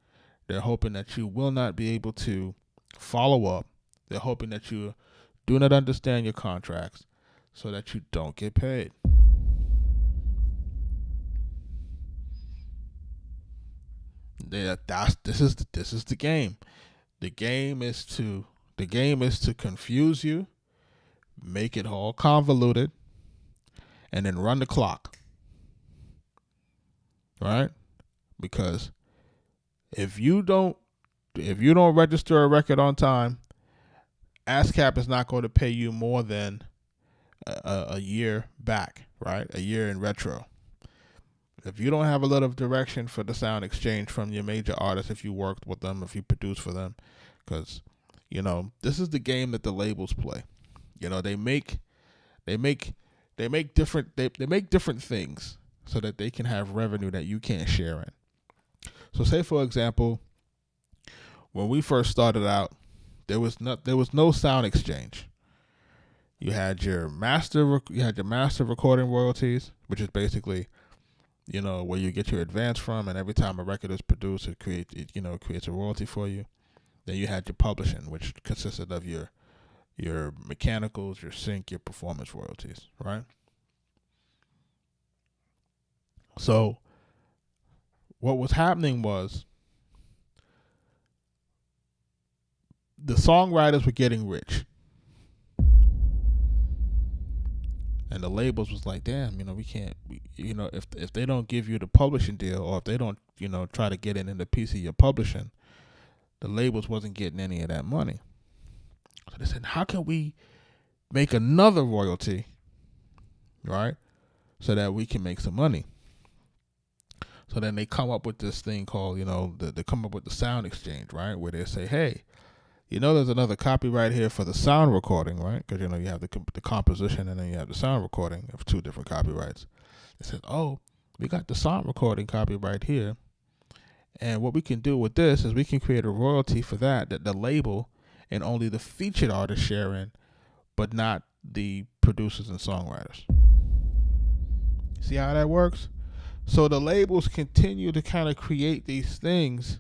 They're hoping that you will not be able to follow up. They're hoping that you do not understand your contracts so that you don't get paid. This is the game. The game is to confuse you, make it all convoluted, and then run the clock. Right? Because if you don't register a record on time, ASCAP is not going to pay you more than a year back, right? A year in retro. If you don't have a lot of direction for the sound exchange from your major artists, if you worked with them, if you produce for them, because this is the game that the labels play. They make different things so that they can have revenue that you can't share in. So, say for example, when we first started out, there was no sound exchange. You had your master recording royalties, which is basically where you get your advance from, and every time a record is produced, it creates a royalty for you. Then you had your publishing, which consisted of your mechanicals, your sync, your performance royalties, right? So what was happening was the songwriters were getting rich, And the labels was like, damn, we can't, if they don't give you the publishing deal, or if they don't, try to get it in the piece of your publishing, the labels wasn't getting any of that money. So they said, how can we make another royalty, right, so that we can make some money? So then they come up with this thing called, they come up with the sound exchange, right, where they say, hey, there's another copyright here for the sound recording, right? Because, you have the composition and then you have the sound recording of two different copyrights. They said, oh, we got the sound recording copyright here. And what we can do with this is we can create a royalty for that the label and only the featured artists share in, but not the producers and songwriters. See how that works? So the labels continue to kind of create these things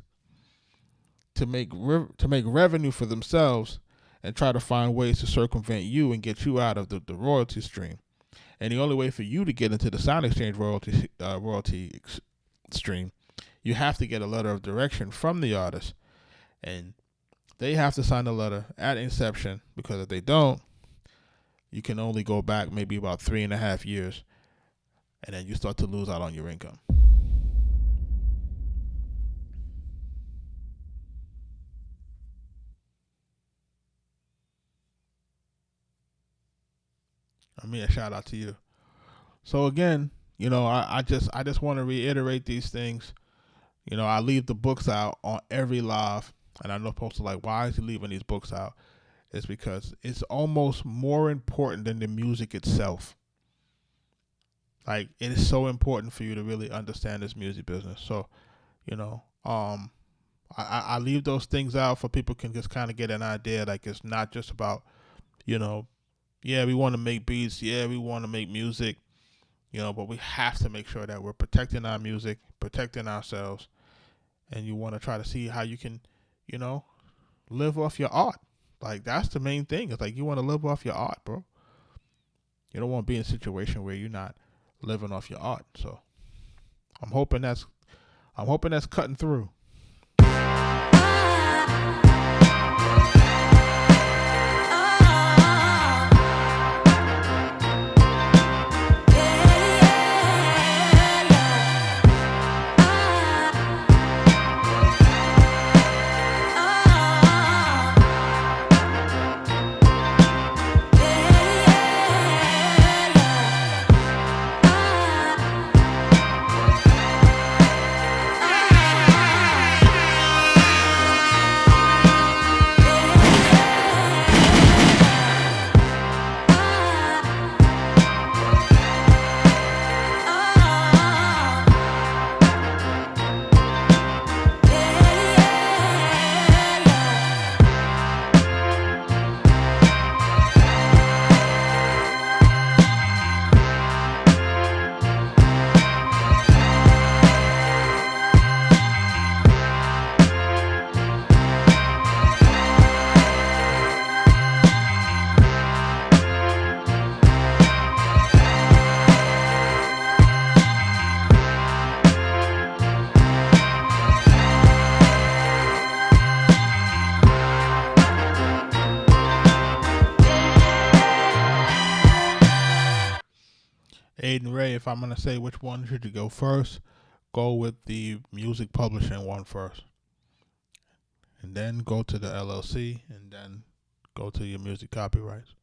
to make revenue for themselves and try to find ways to circumvent you and get you out of the royalty stream. And the only way for you to get into the sound exchange royalty stream, you have to get a letter of direction from the artist, and they have to sign the letter at inception, because if they don't, you can only go back maybe about 3.5 years, and then you start to lose out on your income. I mean, a shout out to you. So again, I just want to reiterate these things. I leave the books out on every live, and I know folks are like, why is he leaving these books out? It's because it's almost more important than the music itself. Like, it is so important for you to really understand this music business. So, I leave those things out for people can just kind of get an idea. Like, it's not just about, yeah, we want to make beats. Yeah, we want to make music, but we have to make sure that we're protecting our music, protecting ourselves. And you want to try to see how you can, live off your art. Like, that's the main thing. It's like, you want to live off your art, bro. You don't want to be in a situation where you're not living off your art. So I'm hoping that's cutting through. Aiden Ray, if I'm going to say which one should you go first, go with the music publishing one first. And then go to the LLC, and then go to your music copyrights.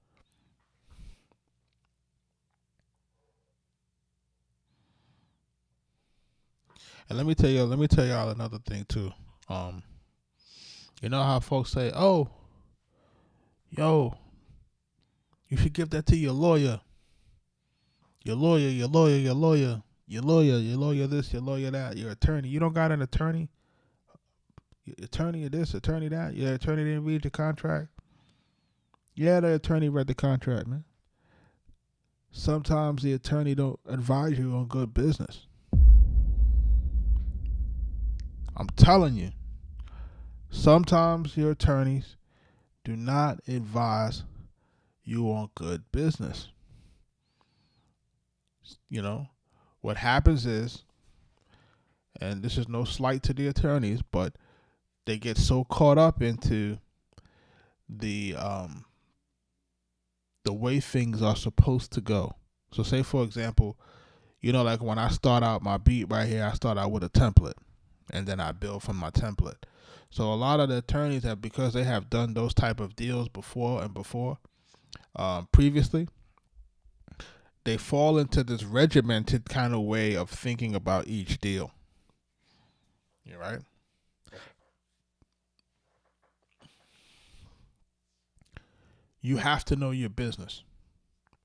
And let me tell y'all another thing too. You know how folks say, oh, yo, you should give that to your lawyer. Your lawyer this, your lawyer that, your attorney. You don't got an attorney? Your attorney this, attorney that. Your attorney didn't read the contract. Yeah, the attorney read the contract, man. Sometimes the attorney don't advise you on good business. I'm telling you. Sometimes your attorneys do not advise you on good business. What happens is, and this is no slight to the attorneys, but they get so caught up into the way things are supposed to go, So say, for example, like when I start out my beat right here, I start out with a template, and then I build from my template. So a lot of the attorneys because they have done those type of deals previously, they fall into this regimented kind of way of thinking about each deal. You're right. You have to know your business.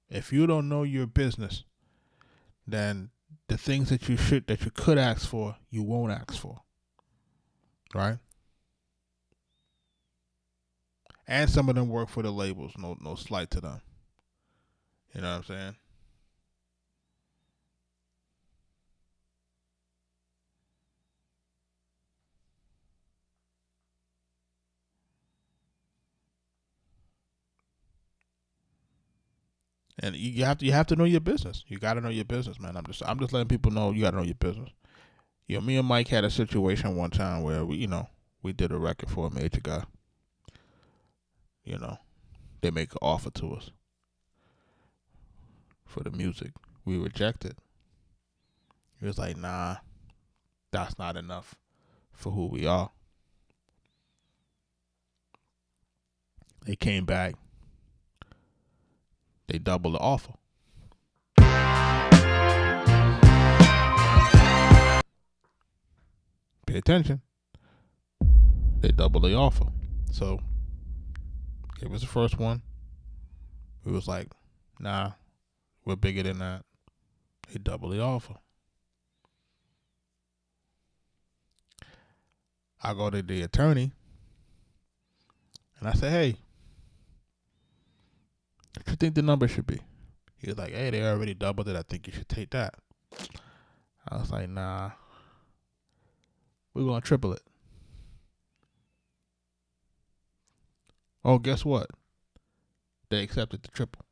If you don't know your business, then the things that you could ask for, you won't ask for. Right? And some of them work for the labels. No slight to them. You know what I'm saying? And you have to know your business. You got to know your business, man. I'm just letting people know you got to know your business. Me and Mike had a situation one time where we did a record for a major guy. They make an offer to us for the music. We rejected. He was like, nah, that's not enough for who we are. They came back. They doubled the offer. Pay attention. They doubled the offer. So, gave us the first one. We was like, nah, we're bigger than that. They doubled the offer. I go to the attorney and I say, hey, what do you think the number should be? He was like, hey, they already doubled it. I think you should take that. I was like, nah, we're going to triple it. Oh, guess what? They accepted the triple.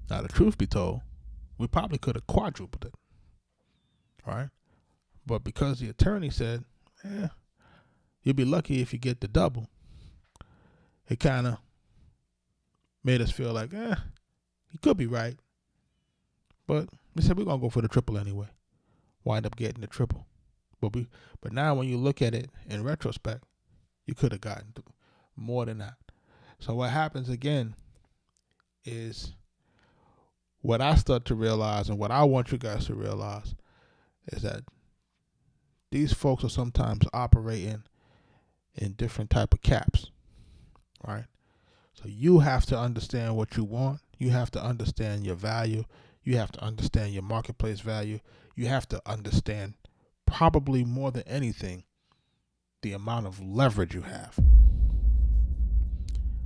Now, the truth be told, we probably could have quadrupled it. Right? But because the attorney said, you'll be lucky if you get the double, it kind of made us feel like, he could be right. But we said we're going to go for the triple anyway. Wind up getting the triple. But now when you look at it in retrospect, you could have gotten more than that. So what happens again is what I start to realize, and what I want you guys to realize, is that these folks are sometimes operating in different type of caps, right? So you have to understand what you want. You have to understand your value. You have to understand your marketplace value. You have to understand, probably more than anything, the amount of leverage you have.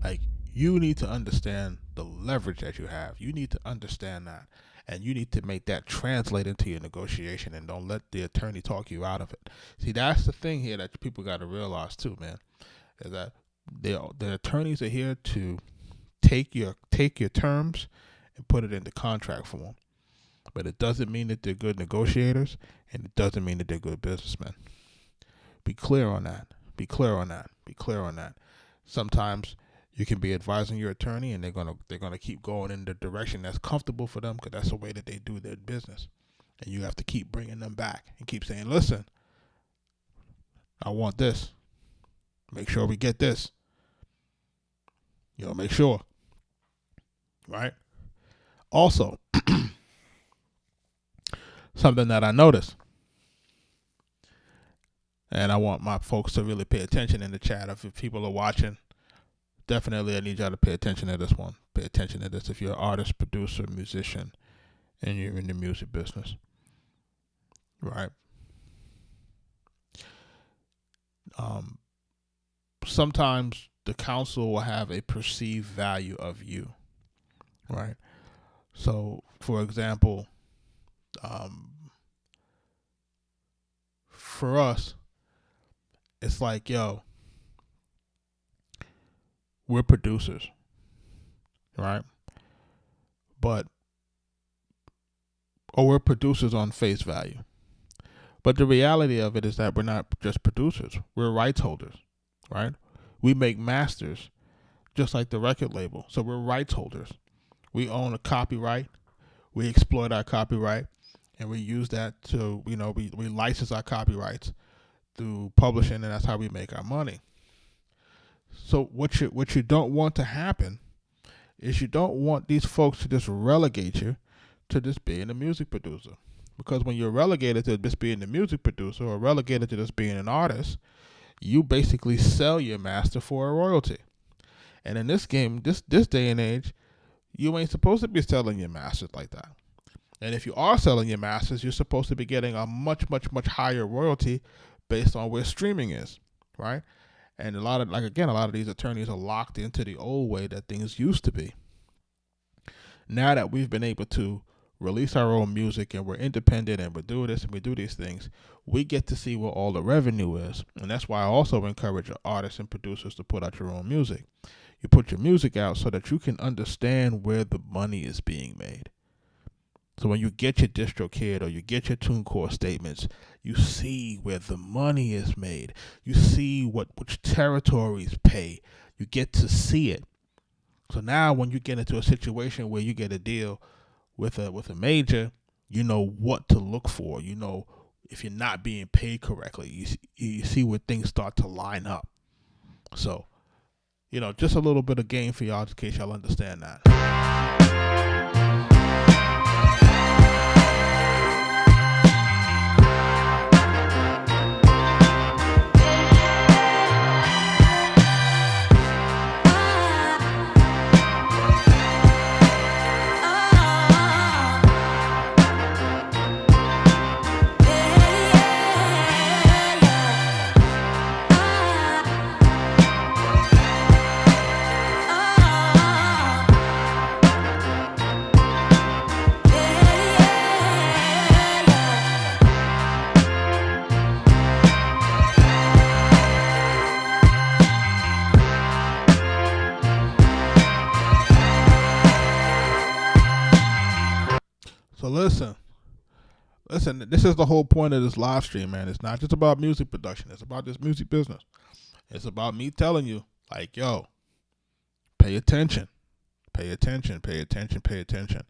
Like, you need to understand the leverage that you have. You need to understand that. And you need to make that translate into your negotiation, and don't let the attorney talk you out of it. See, that's the thing here that people got to realize too, man, is that the attorneys are here to take your terms and put it into contract form. But it doesn't mean that they're good negotiators, and it doesn't mean that they're good businessmen. Be clear on that. Be clear on that. Be clear on that. Sometimes you can be advising your attorney, and they're gonna keep going in the direction that's comfortable for them, because that's the way that they do their business. And you have to keep bringing them back and keep saying, listen, I want this. Make sure we get this. Make sure. Right? Also, something that I noticed, and I want my folks to really pay attention in the chat. If people are watching, definitely I need y'all to pay attention to this one. Pay attention to this if you're an artist, producer, musician, and you're in the music business. Right? Sometimes the council will have a perceived value of you. Right? So, for example, for us, it's like, we're producers, right? Or we're producers on face value. But the reality of it is that we're not just producers. We're rights holders, right? We make masters just like the record label. So we're rights holders. We own a copyright. We exploit our copyright, and we use that to, we license our copyrights through publishing, and that's how we make our money. So what you don't want to happen is you don't want these folks to just relegate you to just being a music producer. Because when you're relegated to just being the music producer or relegated to just being an artist, you basically sell your master for a royalty. And in this game, this day and age, you ain't supposed to be selling your masters like that. And if you are selling your masters, you're supposed to be getting a much, much, much higher royalty based on where streaming is, right? And a lot of these attorneys are locked into the old way that things used to be. Now that we've been able to release our own music and we're independent and we do this and we do these things, we get to see where all the revenue is. And that's why I also encourage artists and producers to put out your own music. You put your music out so that you can understand where the money is being made. So when you get your DistroKid or you get your TuneCore statements, you see where the money is made. You see which territories pay. You get to see it. So now when you get into a situation where you get a deal with a major, you know what to look for. You know if you're not being paid correctly. You see where things start to line up. So, just a little bit of game for y'all in case y'all understand that. So listen, this is the whole point of this live stream, man. It's not just about music production. It's about this music business. It's about me telling you, like, yo, pay attention. Pay attention, pay attention, pay attention.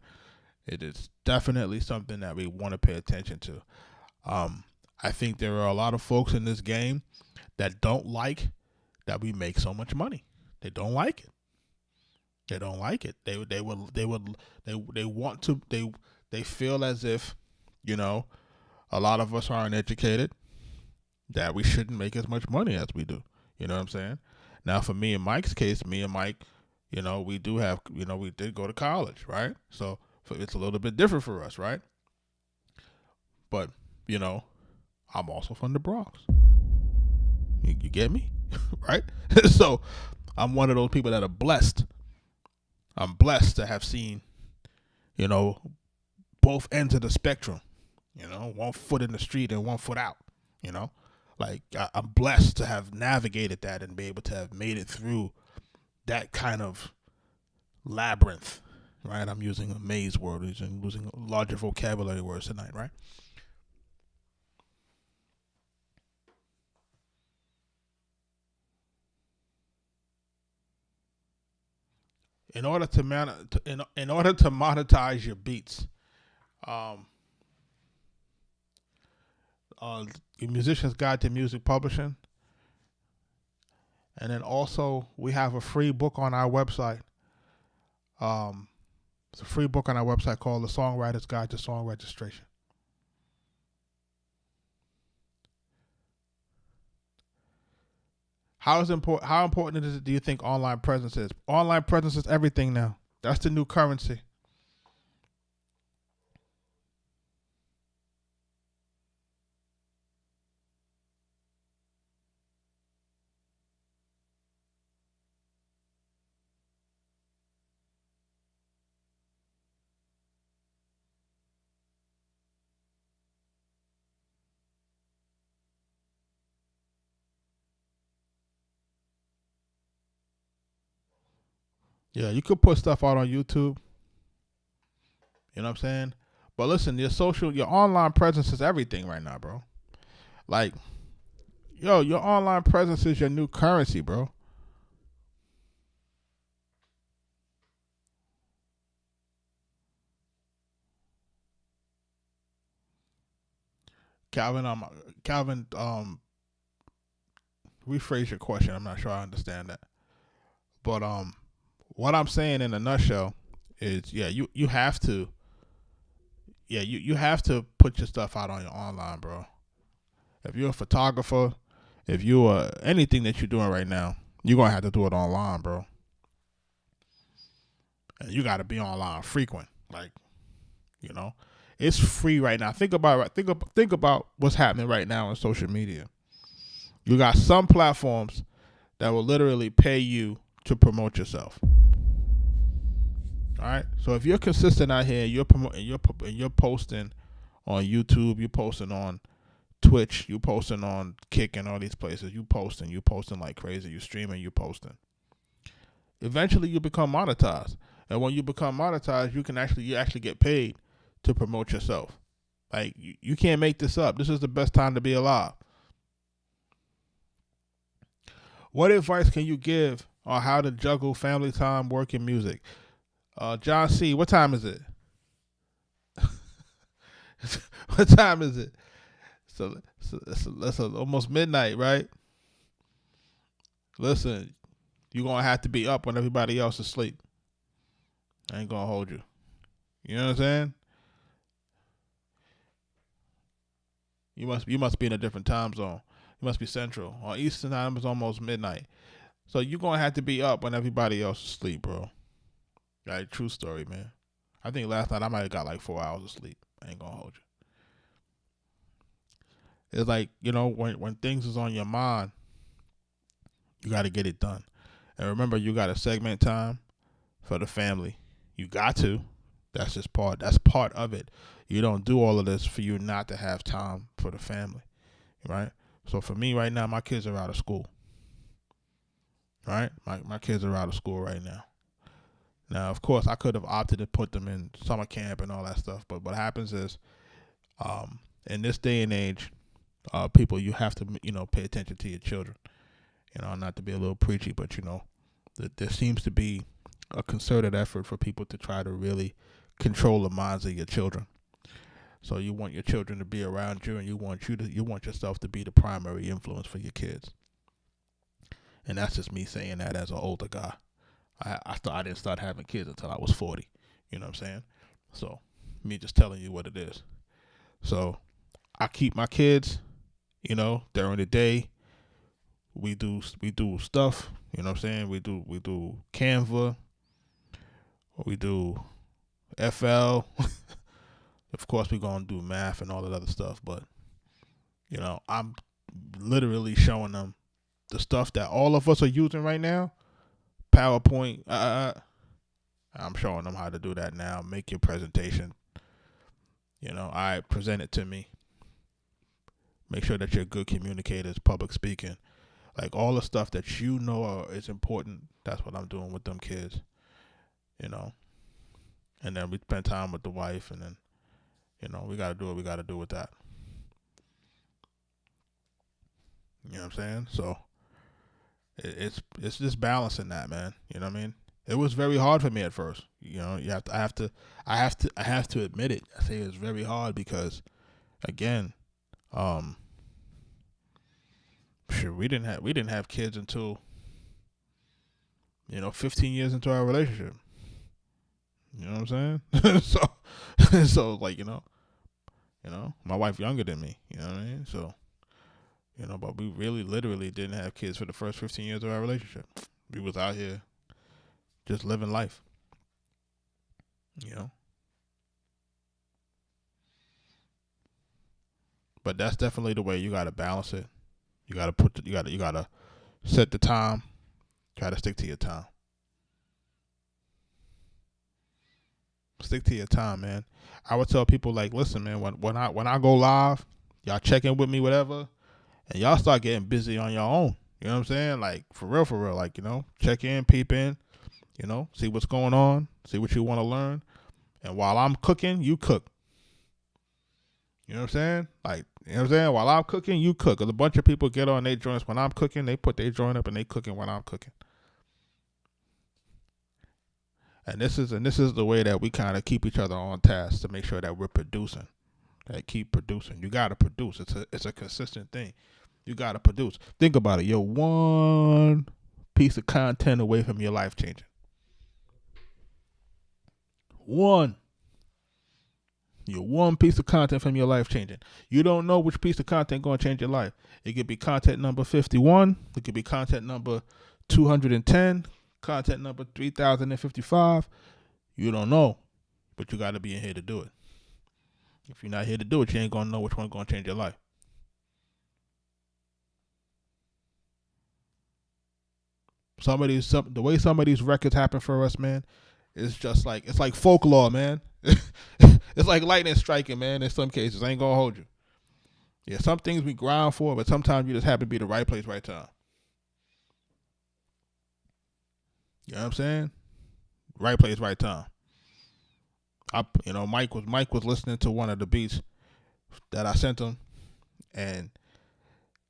It is definitely something that we want to pay attention to. I think there are a lot of folks in this game that don't like that we make so much money. They don't like it. They don't like it. They feel as if, a lot of us aren't educated, that we shouldn't make as much money as we do. You know what I'm saying? Now, for me and Mike's case, me and Mike, we do have, we did go to college, right? So it's a little bit different for us, right? But, I'm also from the Bronx. You get me? Right? So I'm one of those people that are blessed. I'm blessed to have seen, both ends of the spectrum, 1 foot in the street and 1 foot out, like I'm blessed to have navigated that and be able to have made it through that kind of labyrinth, right? I'm using a maze word, using larger vocabulary words tonight, right? In order to monetize your beats, the Musician's Guide to Music Publishing, and then also we have a free book on our website. It's a free book on our website called The Songwriter's Guide to Song Registration. How important do you think online presence is? Online presence is everything now. That's the new currency. Yeah, you could put stuff out on YouTube. You know what I'm saying? But listen, your online presence is everything right now, bro. Like, your online presence is your new currency, bro. Calvin, rephrase your question. I'm not sure I understand that. But what I'm saying in a nutshell is, yeah, you have to, you have to put your stuff out on your online, bro. If you're a photographer, if you are anything that you're doing right now, you're gonna have to do it online, bro. And you got to be online frequent, like, it's free right now. Think about what's happening right now on social media. You got some platforms that will literally pay you to promote yourself. All right. So if you're consistent out here, you're promoting, you're posting on YouTube, you're posting on Twitch, you posting on Kick and all these places. You posting like crazy. You streaming, you posting. Eventually, you become monetized, and when you become monetized, you actually get paid to promote yourself. Like you can't make this up. This is the best time to be alive. What advice can you give on how to juggle family time, work, and music? John C., what time is it? What time is it? So that's almost midnight, right? Listen, you're going to have to be up when everybody else is asleep. I ain't going to hold you. You know what I'm saying? You must be in a different time zone. You must be central. On Eastern time, it's almost midnight. So you're going to have to be up when everybody else is asleep, bro. Like, true story, man. I think last night I might have got like 4 hours of sleep. I ain't going to hold you. It's like, when things is on your mind, you got to get it done. And remember, you got to segment time for the family. You got to. That's just part. That's part of it. You don't do all of this for you not to have time for the family, right? So for me right now, my kids are out of school, right? My kids are out of school right now. Now, of course, I could have opted to put them in summer camp and all that stuff. But what happens is, in this day and age, people, you have to, pay attention to your children. Not to be a little preachy, but, there seems to be a concerted effort for people to try to really control the minds of your children. So you want your children to be around you, and you want yourself to be the primary influence for your kids. And that's just me saying that as an older guy. I didn't start having kids until I was 40. You know what I'm saying? So me just telling you what it is. So I keep my kids, during the day. We do stuff, you know what I'm saying? We do Canva, we do FL. Of course, we're going to do math and all that other stuff, but, I'm literally showing them the stuff that all of us are using right now. PowerPoint, I'm showing them how to do that now. Make your presentation. I present it to me. Make sure that you're good communicators, public speaking. Like all the stuff that is important, that's what I'm doing with them kids, And then we spend time with the wife, and then, we got to do what we got to do with that. You know what I'm saying? So it's just balancing that, man. You know what I mean? It was very hard for me at first. I have to admit it. I say it's very hard because, again, we didn't have kids until 15 years into our relationship. You know what I'm saying? so like my wife younger than me. You know what I mean? So but we really literally didn't have kids for the first 15 years of our relationship. We was out here just living life. But that's definitely the way you got to balance it. You gotta set the time. Try to stick to your time. Stick to your time, man. I would tell people, like, listen, man, when I go live, y'all check in with me, whatever, and y'all start getting busy on your own. You know what I'm saying? Like, for real, like, check in, peep in, see what's going on, see what you want to learn. And while I'm cooking, you cook. You know what I'm saying? Like, while I'm cooking, you cook. Because a bunch of people get on their joints when I'm cooking. They put their joint up and they cooking when I'm cooking. And this is the way that we kind of keep each other on task to make sure that we're producing. that keep producing. You gotta produce. It's a consistent thing. You gotta produce. Think about it. You're one piece of content away from your life changing. One. You're one piece of content from your life changing. You don't know which piece of content going to change your life. It could be content number 51. It could be content number 210. Content number 3055. You don't know, but you got to be in here to do it. If you're not here to do it, you ain't going to know which one's going to change your life. The way some of these records happen for us, man, it's like folklore, man. It's like lightning striking, man, in some cases. I ain't gonna hold you. Yeah, some things we grind for, but sometimes you just happen to be the right place, right time. You know what I'm saying? Right place, right time. Mike was listening to one of the beats that I sent him, and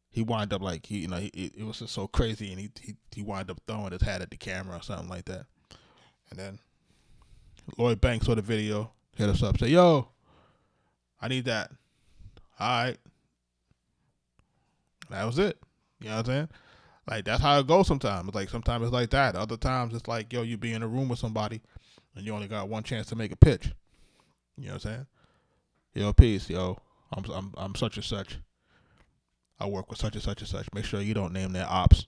he wound up it was just so crazy, and he wound up throwing his hat at the camera or something like that. And then Lloyd Banks saw the video, hit us up, say, "Yo, I need that." All right. That was it. You know what I'm saying? Like, that's how it goes sometimes. It's like, sometimes it's like that. Other times it's like, yo, you be in a room with somebody and you only got one chance to make a pitch. You know what I'm saying? Yo, peace, yo. I'm such and such. I work with such and such and such. Make sure you don't name their ops.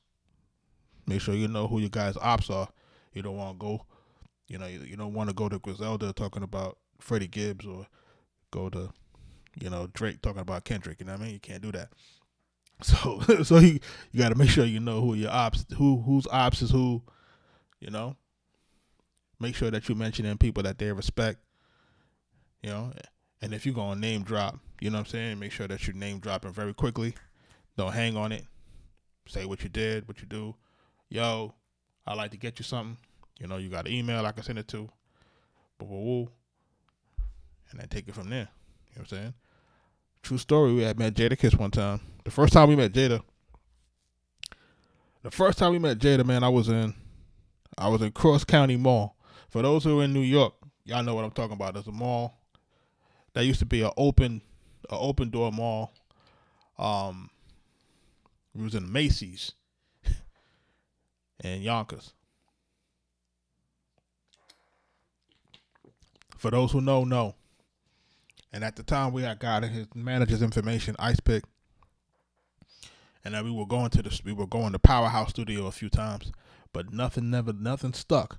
Make sure you know who your guys' ops are. You don't want to go, you don't want to go to Griselda talking about Freddie Gibbs, or go to, Drake talking about Kendrick. You know what I mean? You can't do that. So you got to make sure you know who your ops, whose ops is who. Make sure that you mention them people that they respect. And if you're gonna name drop, you know what I'm saying, make sure that you name dropping very quickly. Don't hang on it. Say what you did, what you do. Yo, I'd like to get you something. You got an email I can send it to. Woo. And then take it from there. You know what I'm saying? True story, we had met Jadakiss one time. The first time we met Jada, man, I was in Cross County Mall. For those who are in New York, y'all know what I'm talking about. There's a mall that used to be an open door mall. It was in Macy's and Yonkers. For those who know. And at the time, we had got his manager's information, Ice Pick, and then we were going to Powerhouse Studio a few times, but nothing stuck.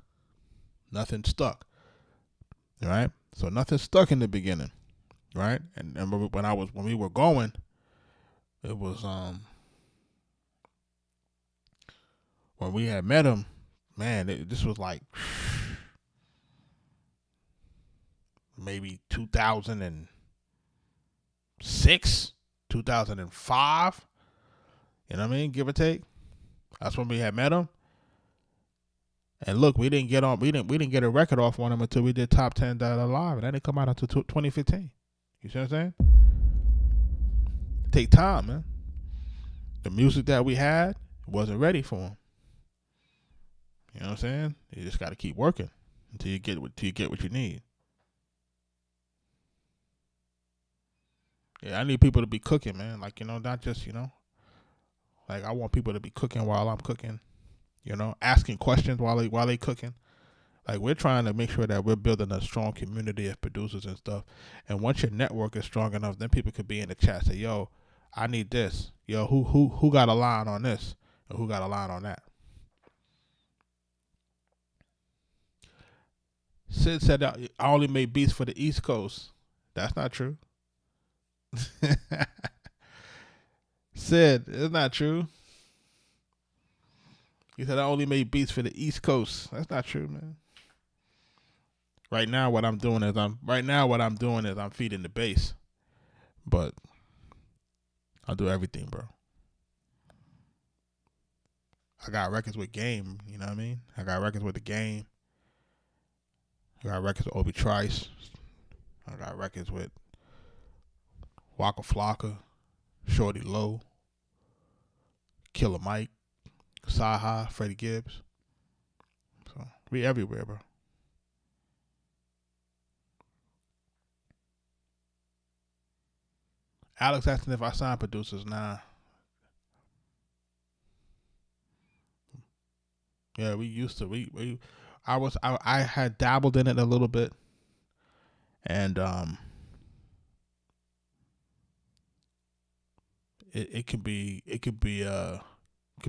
Nothing stuck. All right, so nothing stuck in the beginning, right? And when we were going, it was when we had met him, man. This was like maybe 2006, 2005. You know what I mean? Give or take. That's when we had met him. And look, we didn't get a record off on him until we did Top 10 Live, and that didn't come out until 2015. You see what I'm saying? Take time, man. The music that we had wasn't ready for him. You know what I'm saying? You just got to keep working until you get what you need. Yeah, I need people to be cooking, man. Like, not just, like, I want people to be cooking while I'm cooking, asking questions while they cooking. Like, we're trying to make sure that we're building a strong community of producers and stuff. And once your network is strong enough, then people could be in the chat, say, yo, I need this. Yo, who got a line on this? Or who got a line on that? Sid said I only made beats for the East Coast. That's not true. Sid, it's not true. He said I only made beats for the East Coast. That's not true, man. Right now what I'm doing is I'm feeding the bass. But I'll do everything, bro. I got records with Game, you know what I mean? I got records with The Game. I got records with Obi Trice. I got records with Waka Flocka, Shorty Low, Killer Mike, Saha, Freddie Gibbs. So we everywhere, bro. Alex asking if I sign producers. Nah. Yeah, we used to. I had dabbled in it a little bit, and it could be a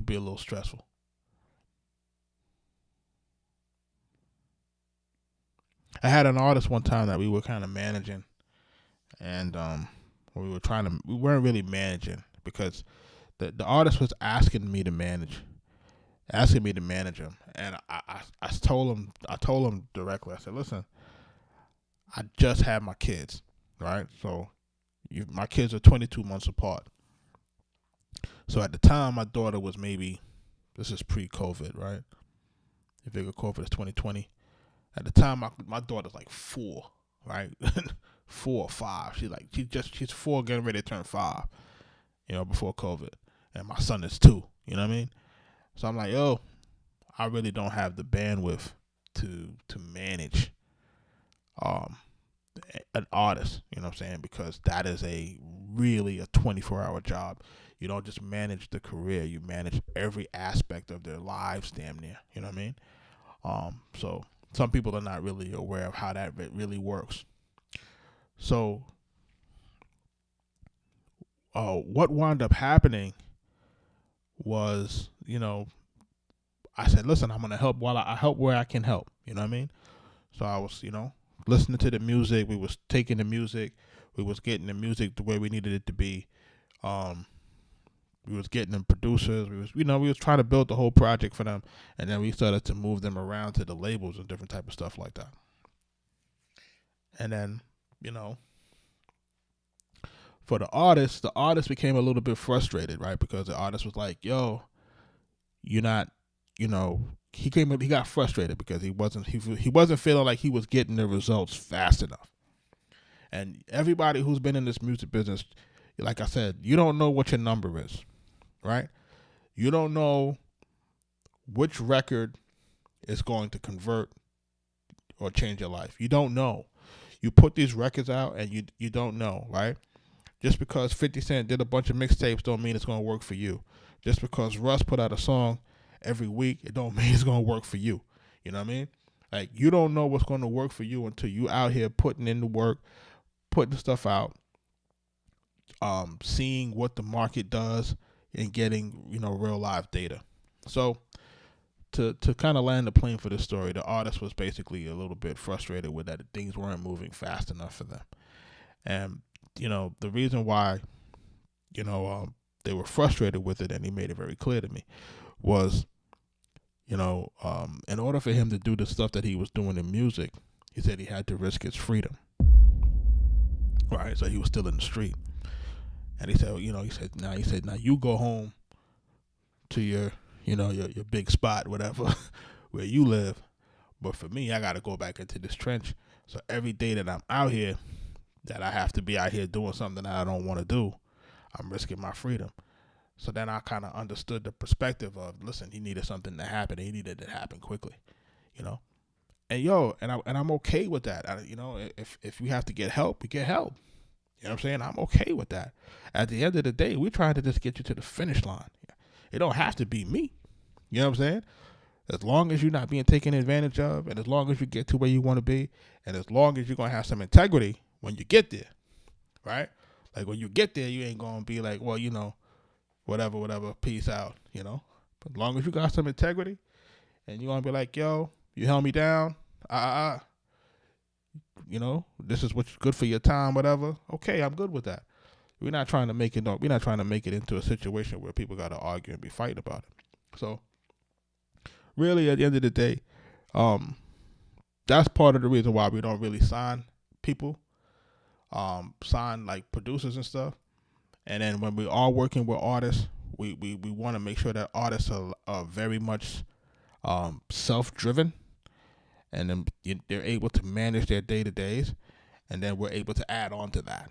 little stressful. I had an artist one time that we were kind of managing, and we weren't really managing because the artist was asking me to manage him, and I told him directly. I said, listen, I just had my kids, right? So my kids are 22 months apart. So at the time, my daughter was maybe, this is pre-COVID, right? You figure COVID is 2020. At the time, my daughter's like 4, right? 4 or 5. She's 4, getting ready to turn 5. Before COVID, and my son is 2. You know what I mean? So I'm like, yo, I really don't have the bandwidth to manage an artist. You know what I'm saying? Because that is really a 24-hour job. You don't just manage the career; you manage every aspect of their lives, damn near. You know what I mean? So some people are not really aware of how that really works. So, what wound up happening was, I said, listen, I'm gonna help while I help where I can help. You know what I mean? So I was, listening to the music. We was taking the music. We was getting the music the way we needed it to be. We was getting them producers. We was trying to build the whole project for them, and then we started to move them around to the labels and different type of stuff like that. And then, for the artist became a little bit frustrated, right? Because the artist was like, yo, you're not, he got frustrated because he wasn't feeling like he was getting the results fast enough. And everybody who's been in this music business, like I said, you don't know what your number is, right? You don't know which record is going to convert or change your life. You don't know. You put these records out and you don't know, right? Just because 50 Cent did a bunch of mixtapes don't mean it's going to work for you. Just because Russ put out a song every week, it don't mean it's going to work for you. You know what I mean? Like, you don't know what's going to work for you until you out here putting in the work, putting stuff out, seeing what the market does, and getting, real live data. So to kind of land the plane for this story, the artist was basically a little bit frustrated with that things weren't moving fast enough for them. And, the reason why, they were frustrated with it, and he made it very clear to me, was, in order for him to do the stuff that he was doing in music, he said he had to risk his freedom. Right, so he was still in the street. And he said, now you go home to your big spot, whatever, where you live. But for me, I got to go back into this trench. So every day that I'm out here, that I have to be out here doing something that I don't want to do, I'm risking my freedom. So then I kind of understood the perspective of, listen, he needed something to happen. He needed it to happen quickly, And I'm okay with that. If we have to get help, we get help. You know what I'm saying? I'm okay with that. At the end of the day, we're trying to just get you to the finish line. It don't have to be me. You know what I'm saying? As long as you're not being taken advantage of, and as long as you get to where you want to be, and as long as you're going to have some integrity when you get there, right? Like, when you get there, you ain't going to be like, well, whatever, peace out, But as long as you got some integrity, and you're going to be like, yo, you held me down, this is what's good for your time, whatever. Okay, I'm good with that. We're not trying to make it into a situation where people got to argue and be fighting about it. So, really, at the end of the day, that's part of the reason why we don't really sign people, sign like producers and stuff. And then when we are working with artists, we want to make sure that artists are very much self-driven, and then they're able to manage their day-to-days, and then we're able to add on to that,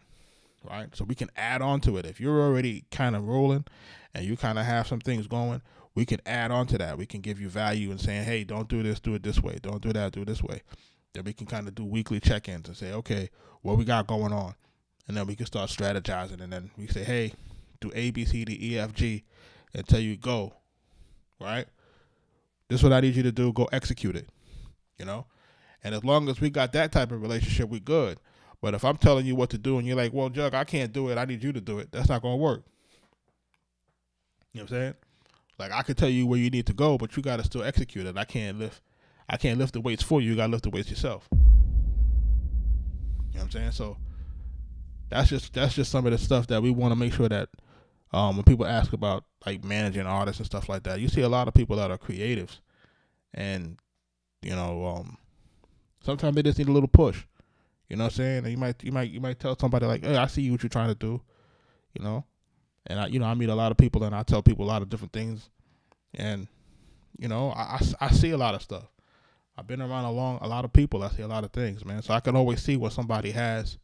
right? So we can add on to it. If you're already kind of rolling and you kind of have some things going, we can add on to that. We can give you value and saying, hey, don't do this, do it this way. Don't do that, do it this way. Then we can kind of do weekly check-ins and say, okay, what we got going on? and then we can start strategizing, and then we say, hey, do A, B, C, D, E, F, G, until you go, right? This is what I need you to do. Go execute it, you know? And as long as we got that type of relationship, we good. But if I'm telling you what to do and you're like, well, Jug, I can't do it, I need you to do it, that's not going to work. You know what I'm saying? Like, I could tell you where you need to go, but you got to still execute it. I can't lift the weights for you. You got to lift the weights yourself. You know what I'm saying? So that's just some of the stuff that we want to make sure that when people ask about like managing artists and stuff like that, you see a lot of people that are creatives, and you know, sometimes they just need a little push. You know what I'm saying? And you might tell somebody like, hey, I see what you're trying to do, you know. And I meet a lot of people, and I tell people a lot of different things, and you know, I see a lot of stuff. I've been around a lot of people. I see a lot of things, man. So I can always see what somebody has,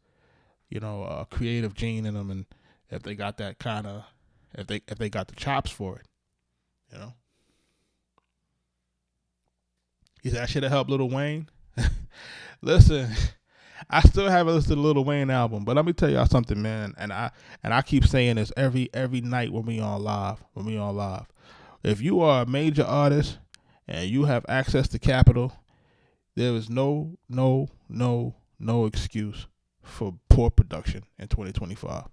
you know, a creative gene in them, and if they got that kind of, if they got the chops for it, you know. He said I should have helped Lil Wayne. Listen, I still haven't listened to the Lil Wayne album, but let me tell y'all something, man. And I keep saying this every night when we on live. If you are a major artist and you have access to capital, there is no excuse for poor production in 2025.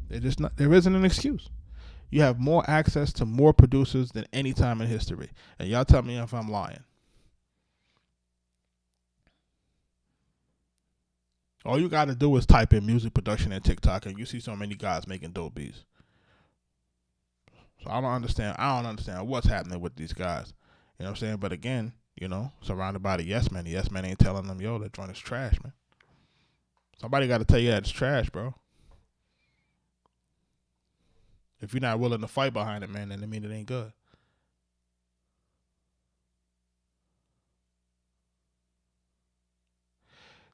There isn't an excuse. You have more access to more producers than any time in history. And y'all tell me if I'm lying. All you got to do is type in music production in TikTok, and you see so many guys making dope beats. So I don't understand what's happening with these guys. You know what I'm saying? But again, you know, surrounded by the yes men. The yes men ain't telling them, yo, that joint is trash, man. Somebody got to tell you that it's trash, bro. If you're not willing to fight behind it, man, then it mean it ain't good.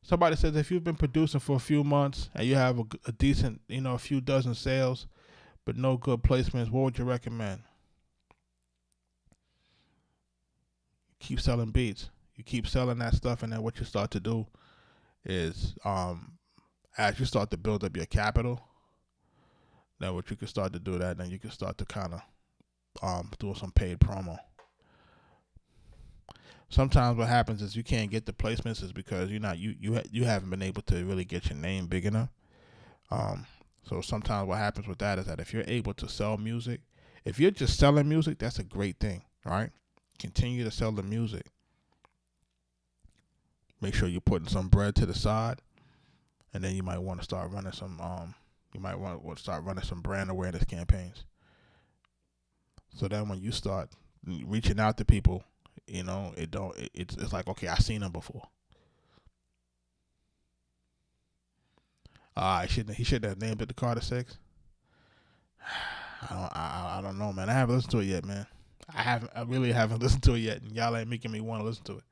Somebody says if you've been producing for a few months and you have a decent, you know, a few dozen sales, but no good placements, what would you recommend? Keep selling beats. You keep selling that stuff, and then what you start to do is, as you start to build up your capital, then what you can start to do that, then you can start to kind of do some paid promo. Sometimes what happens is you can't get the placements is because you haven't been able to really get your name big enough. So sometimes what happens with that is that if you're able to sell music, if you're just selling music, that's a great thing, right? Continue to sell the music. Make sure you're putting some bread to the side, and then you might want to start running some some brand awareness campaigns. So then when you start reaching out to people, you know, it's like, okay, I seen him before. He shouldn't have named it the Carter 6. I don't know, man. I haven't listened to it yet, man. I really haven't listened to it yet, and y'all ain't making me want to listen to it.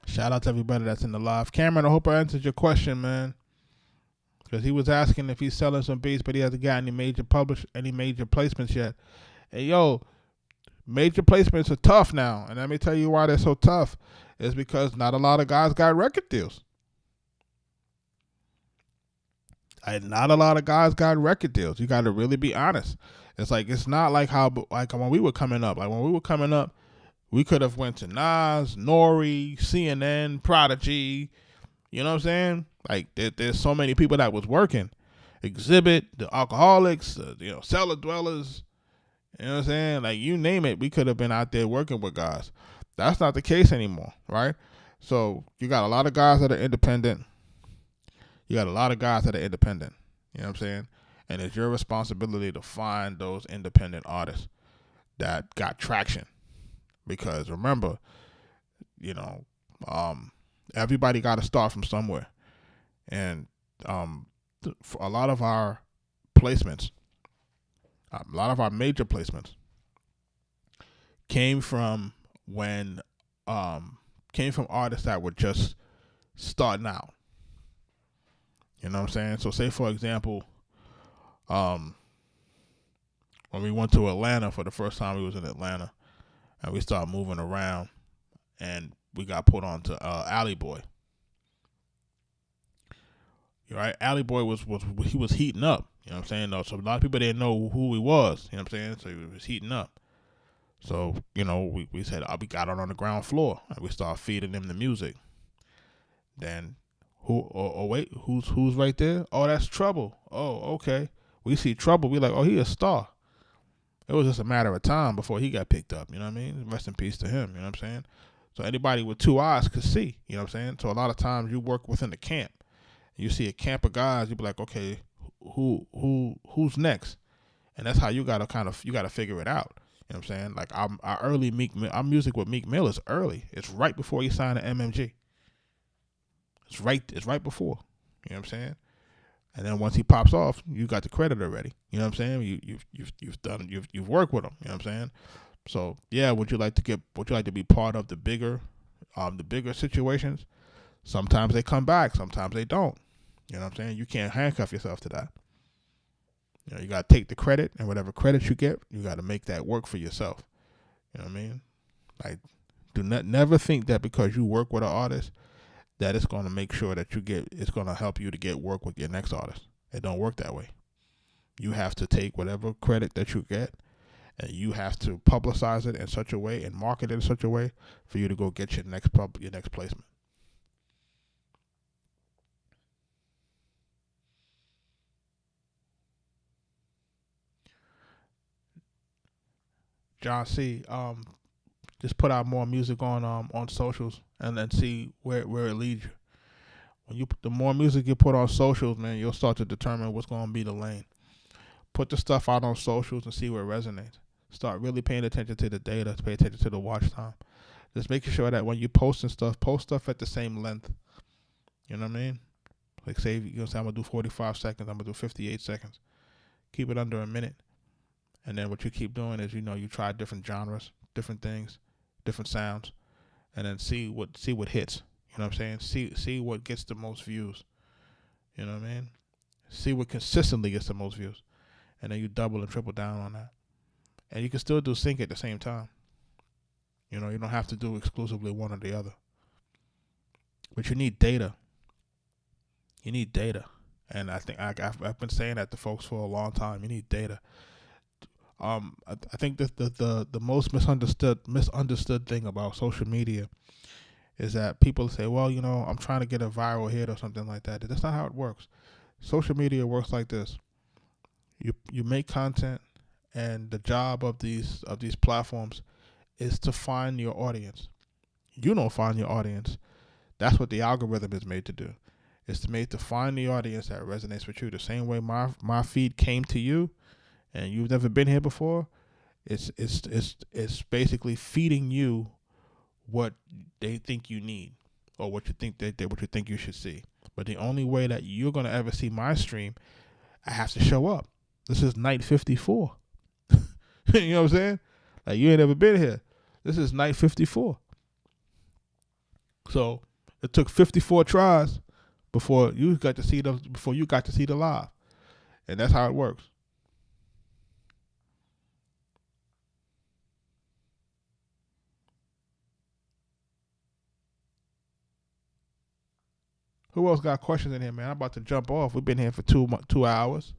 Shout out to everybody that's in the live. Cameron, I hope I answered your question, man. Because he was asking if he's selling some beats, but he hasn't got any major placements yet. And yo, major placements are tough now. And let me tell you why they're so tough. is because not a lot of guys got record deals. Not a lot of guys got record deals. You got to really be honest. It's not like how when we were coming up. Like when we were coming up, we could have went to Nas, Nori, CNN, Prodigy. You know what I'm saying? Like there's so many people that was working. Exhibit, the Alcoholics, Cellar Dwellers. You know what I'm saying? Like you name it, we could have been out there working with guys. That's not the case anymore, right? So you got a lot of guys that are independent. You got a lot of guys that are independent. You know what I'm saying? And it's your responsibility to find those independent artists that got traction. Because remember, everybody got to start from somewhere. And for a lot of our placements, a lot of our major placements came from artists that were just starting out. You know what I'm saying? So say for example, when we went to Atlanta for the first time, we was in Atlanta and we started moving around and we got put on to Alley Boy. Right? Alley Boy was heating up. You know what I'm saying? So a lot of people didn't know who he was. You know what I'm saying? So he was heating up. So, we said, we got on the ground floor and we started feeding him the music. Then who's right there? Oh, that's Trouble. Oh, okay. We see Trouble. We like, oh, he a star. It was just a matter of time before he got picked up. You know what I mean? Rest in peace to him. You know what I'm saying? So anybody with two eyes could see. You know what I'm saying? So a lot of times you work within the camp. You see a camp of guys. You be like, okay, who's next? And that's how you gotta figure it out. You know what I'm saying? Like our music with Meek Mill is early. It's right before he signed to MMG. It's right before. You know what I'm saying? And then once he pops off, you got the credit already. You know what I'm saying? You've worked with him. You know what I'm saying? So yeah, would you like to be part of the bigger situations? Sometimes they come back, sometimes they don't. You know what I'm saying? You can't handcuff yourself to that. You got to take the credit, and whatever credit you get, you got to make that work for yourself. You know what I mean? Like, never think that because you work with an artist that it's going to make sure that it's going to help you to get work with your next artist. It don't work that way. You have to take whatever credit that you get, and you have to publicize it in such a way and market it in such a way for you to go get your next placement. John C. Just put out more music on socials and then see where it leads you. The more music you put on socials, man, you'll start to determine what's going to be the lane. Put the stuff out on socials and see where it resonates. Start really paying attention to the data, pay attention to the watch time. Just making sure that when you're posting stuff, post stuff at the same length. You know what I mean? Like say, I'm going to do 45 seconds, I'm going to do 58 seconds. Keep it under a minute. And then what you keep doing is, you try different genres, different things, different sounds, and then see what hits. You know what I'm saying? See what gets the most views. You know what I mean? See what consistently gets the most views. And then you double and triple down on that. And you can still do sync at the same time. You don't have to do exclusively one or the other. But you need data. You need data. And I think I've been saying that to folks for a long time. You need data. I think that the most misunderstood thing about social media is that people say, well, I'm trying to get a viral hit or something like that. That's not how it works. Social media works like this. You make content, and the job of these platforms is to find your audience. You don't find your audience. That's what the algorithm is made to do. It's made to find the audience that resonates with you. The same way my feed came to you, and you've never been here before, it's basically feeding you what they think you need, or what you think you should see. But the only way that you're gonna ever see my stream, I have to show up. This is night 54. You know what I'm saying? Like, you ain't ever been here. This is night 54. So it took 54 tries before you got to see the live, and that's how it works. Who else got questions in here, man? I'm about to jump off. We've been here for 2 hours.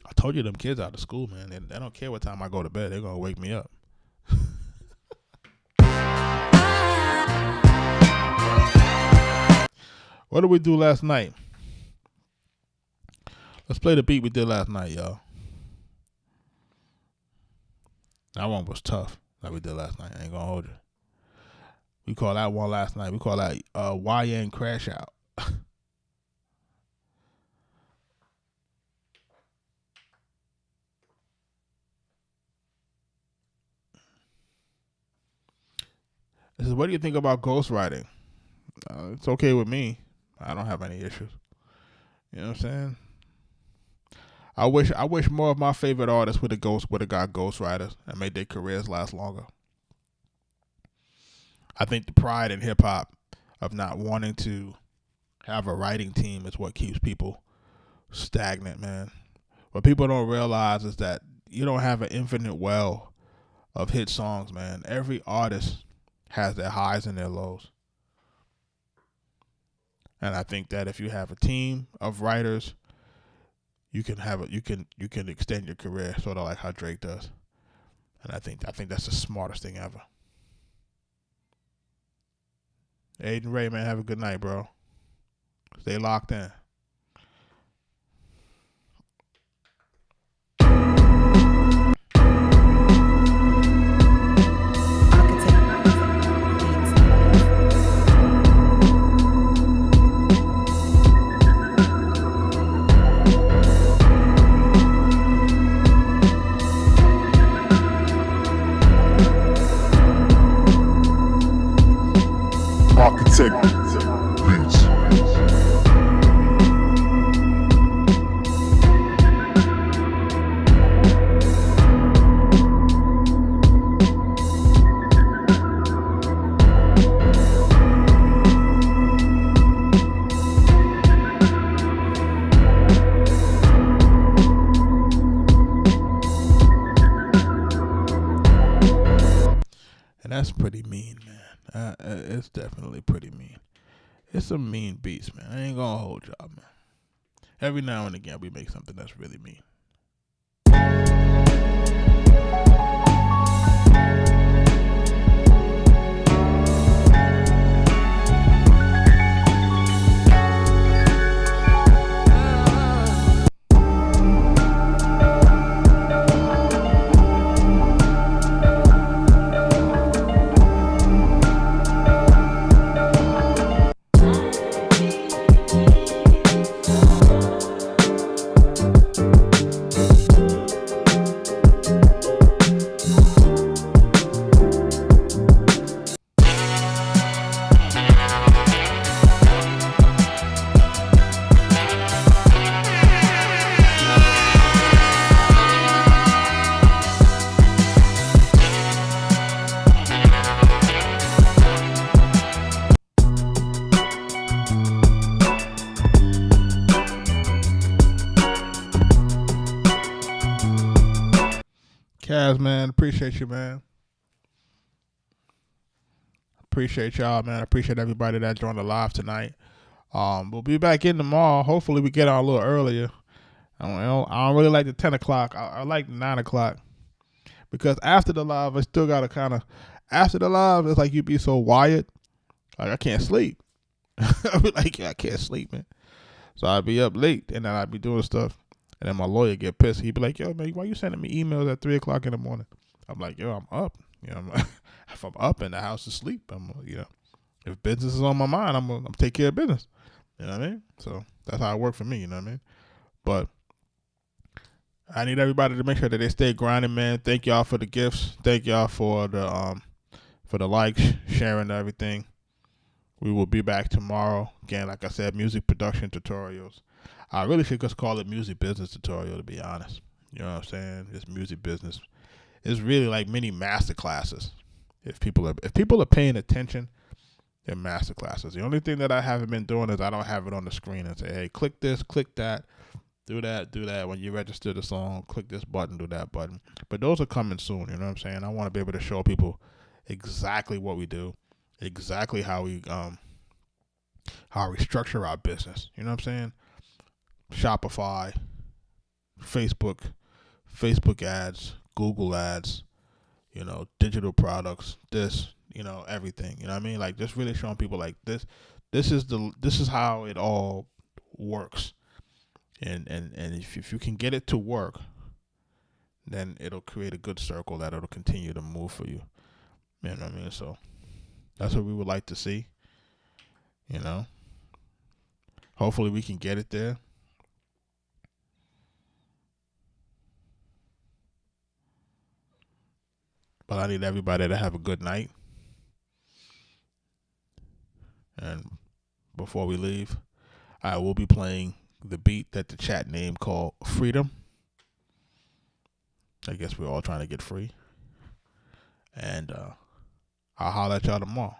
I told you them kids out of school, man. They don't care what time I go to bed. They're going to wake me up. What did we do last night? Let's play the beat we did last night, y'all. That one was tough that we did last night. I ain't going to hold you. We call that one last night. We call that YN Crash Out. This is, what do you think about ghostwriting? It's okay with me. I don't have any issues. You know what I'm saying? I wish more of my favorite artists would have got ghostwriters and made their careers last longer. I think the pride in hip hop of not wanting to have a writing team is what keeps people stagnant, man. What people don't realize is that you don't have an infinite well of hit songs, man. Every artist has their highs and their lows. And I think that if you have a team of writers, you can extend your career, sort of like how Drake does. And I think that's the smartest thing ever. Aiden Ray, man, have a good night, bro. Stay locked in. Arkatech Beatz. And that's pretty mean, man. It's definitely pretty mean. It's some mean beats, man. I ain't gonna hold y'all, man. Every now and again, we make something that's really mean. Kaz, man, appreciate you, man. Appreciate y'all, man. Appreciate everybody that joined the live tonight. We'll be back in tomorrow. Hopefully we get on a little earlier. I don't really like the 10 o'clock. I like 9 o'clock. Because after the live, I still got to kind of, after the live, it's like you be so wired. Like, I can't sleep. I be like, yeah, I can't sleep, man. So I'd be up late, and then I'd be doing stuff. And then my lawyer get pissed. He'd be like, yo, man, why you sending me emails at 3 o'clock in the morning? I'm like, yo, I'm up. You know, if I'm up and the house is asleep, if business is on my mind, I'm take care of business. You know what I mean? So that's how it worked for me, you know what I mean? But I need everybody to make sure that they stay grinding, man. Thank y'all for the gifts. Thank y'all for the likes, sharing everything. We will be back tomorrow. Again, like I said, music production tutorials. I really should just call it music business tutorial, to be honest. You know what I'm saying? It's music business. It's really like mini master classes. If people are paying attention, they're master classes. The only thing that I haven't been doing is I don't have it on the screen and say, hey, click this, click that, do that. When you register the song, click this button, do that button. But those are coming soon, you know what I'm saying? I want to be able to show people exactly what we do, exactly how we how we structure our business. You know what I'm saying? Shopify, Facebook ads, Google ads, digital products, everything. You know what I mean? Like, just really showing people like this is how it all works. And if you can get it to work, then it'll create a good circle that it'll continue to move for you. You know what I mean? So that's what we would like to see. Hopefully we can get it there. But I need everybody to have a good night. And before we leave, I will be playing the beat that the chat name called Freedom. I guess we're all trying to get free. And I'll holler at y'all tomorrow.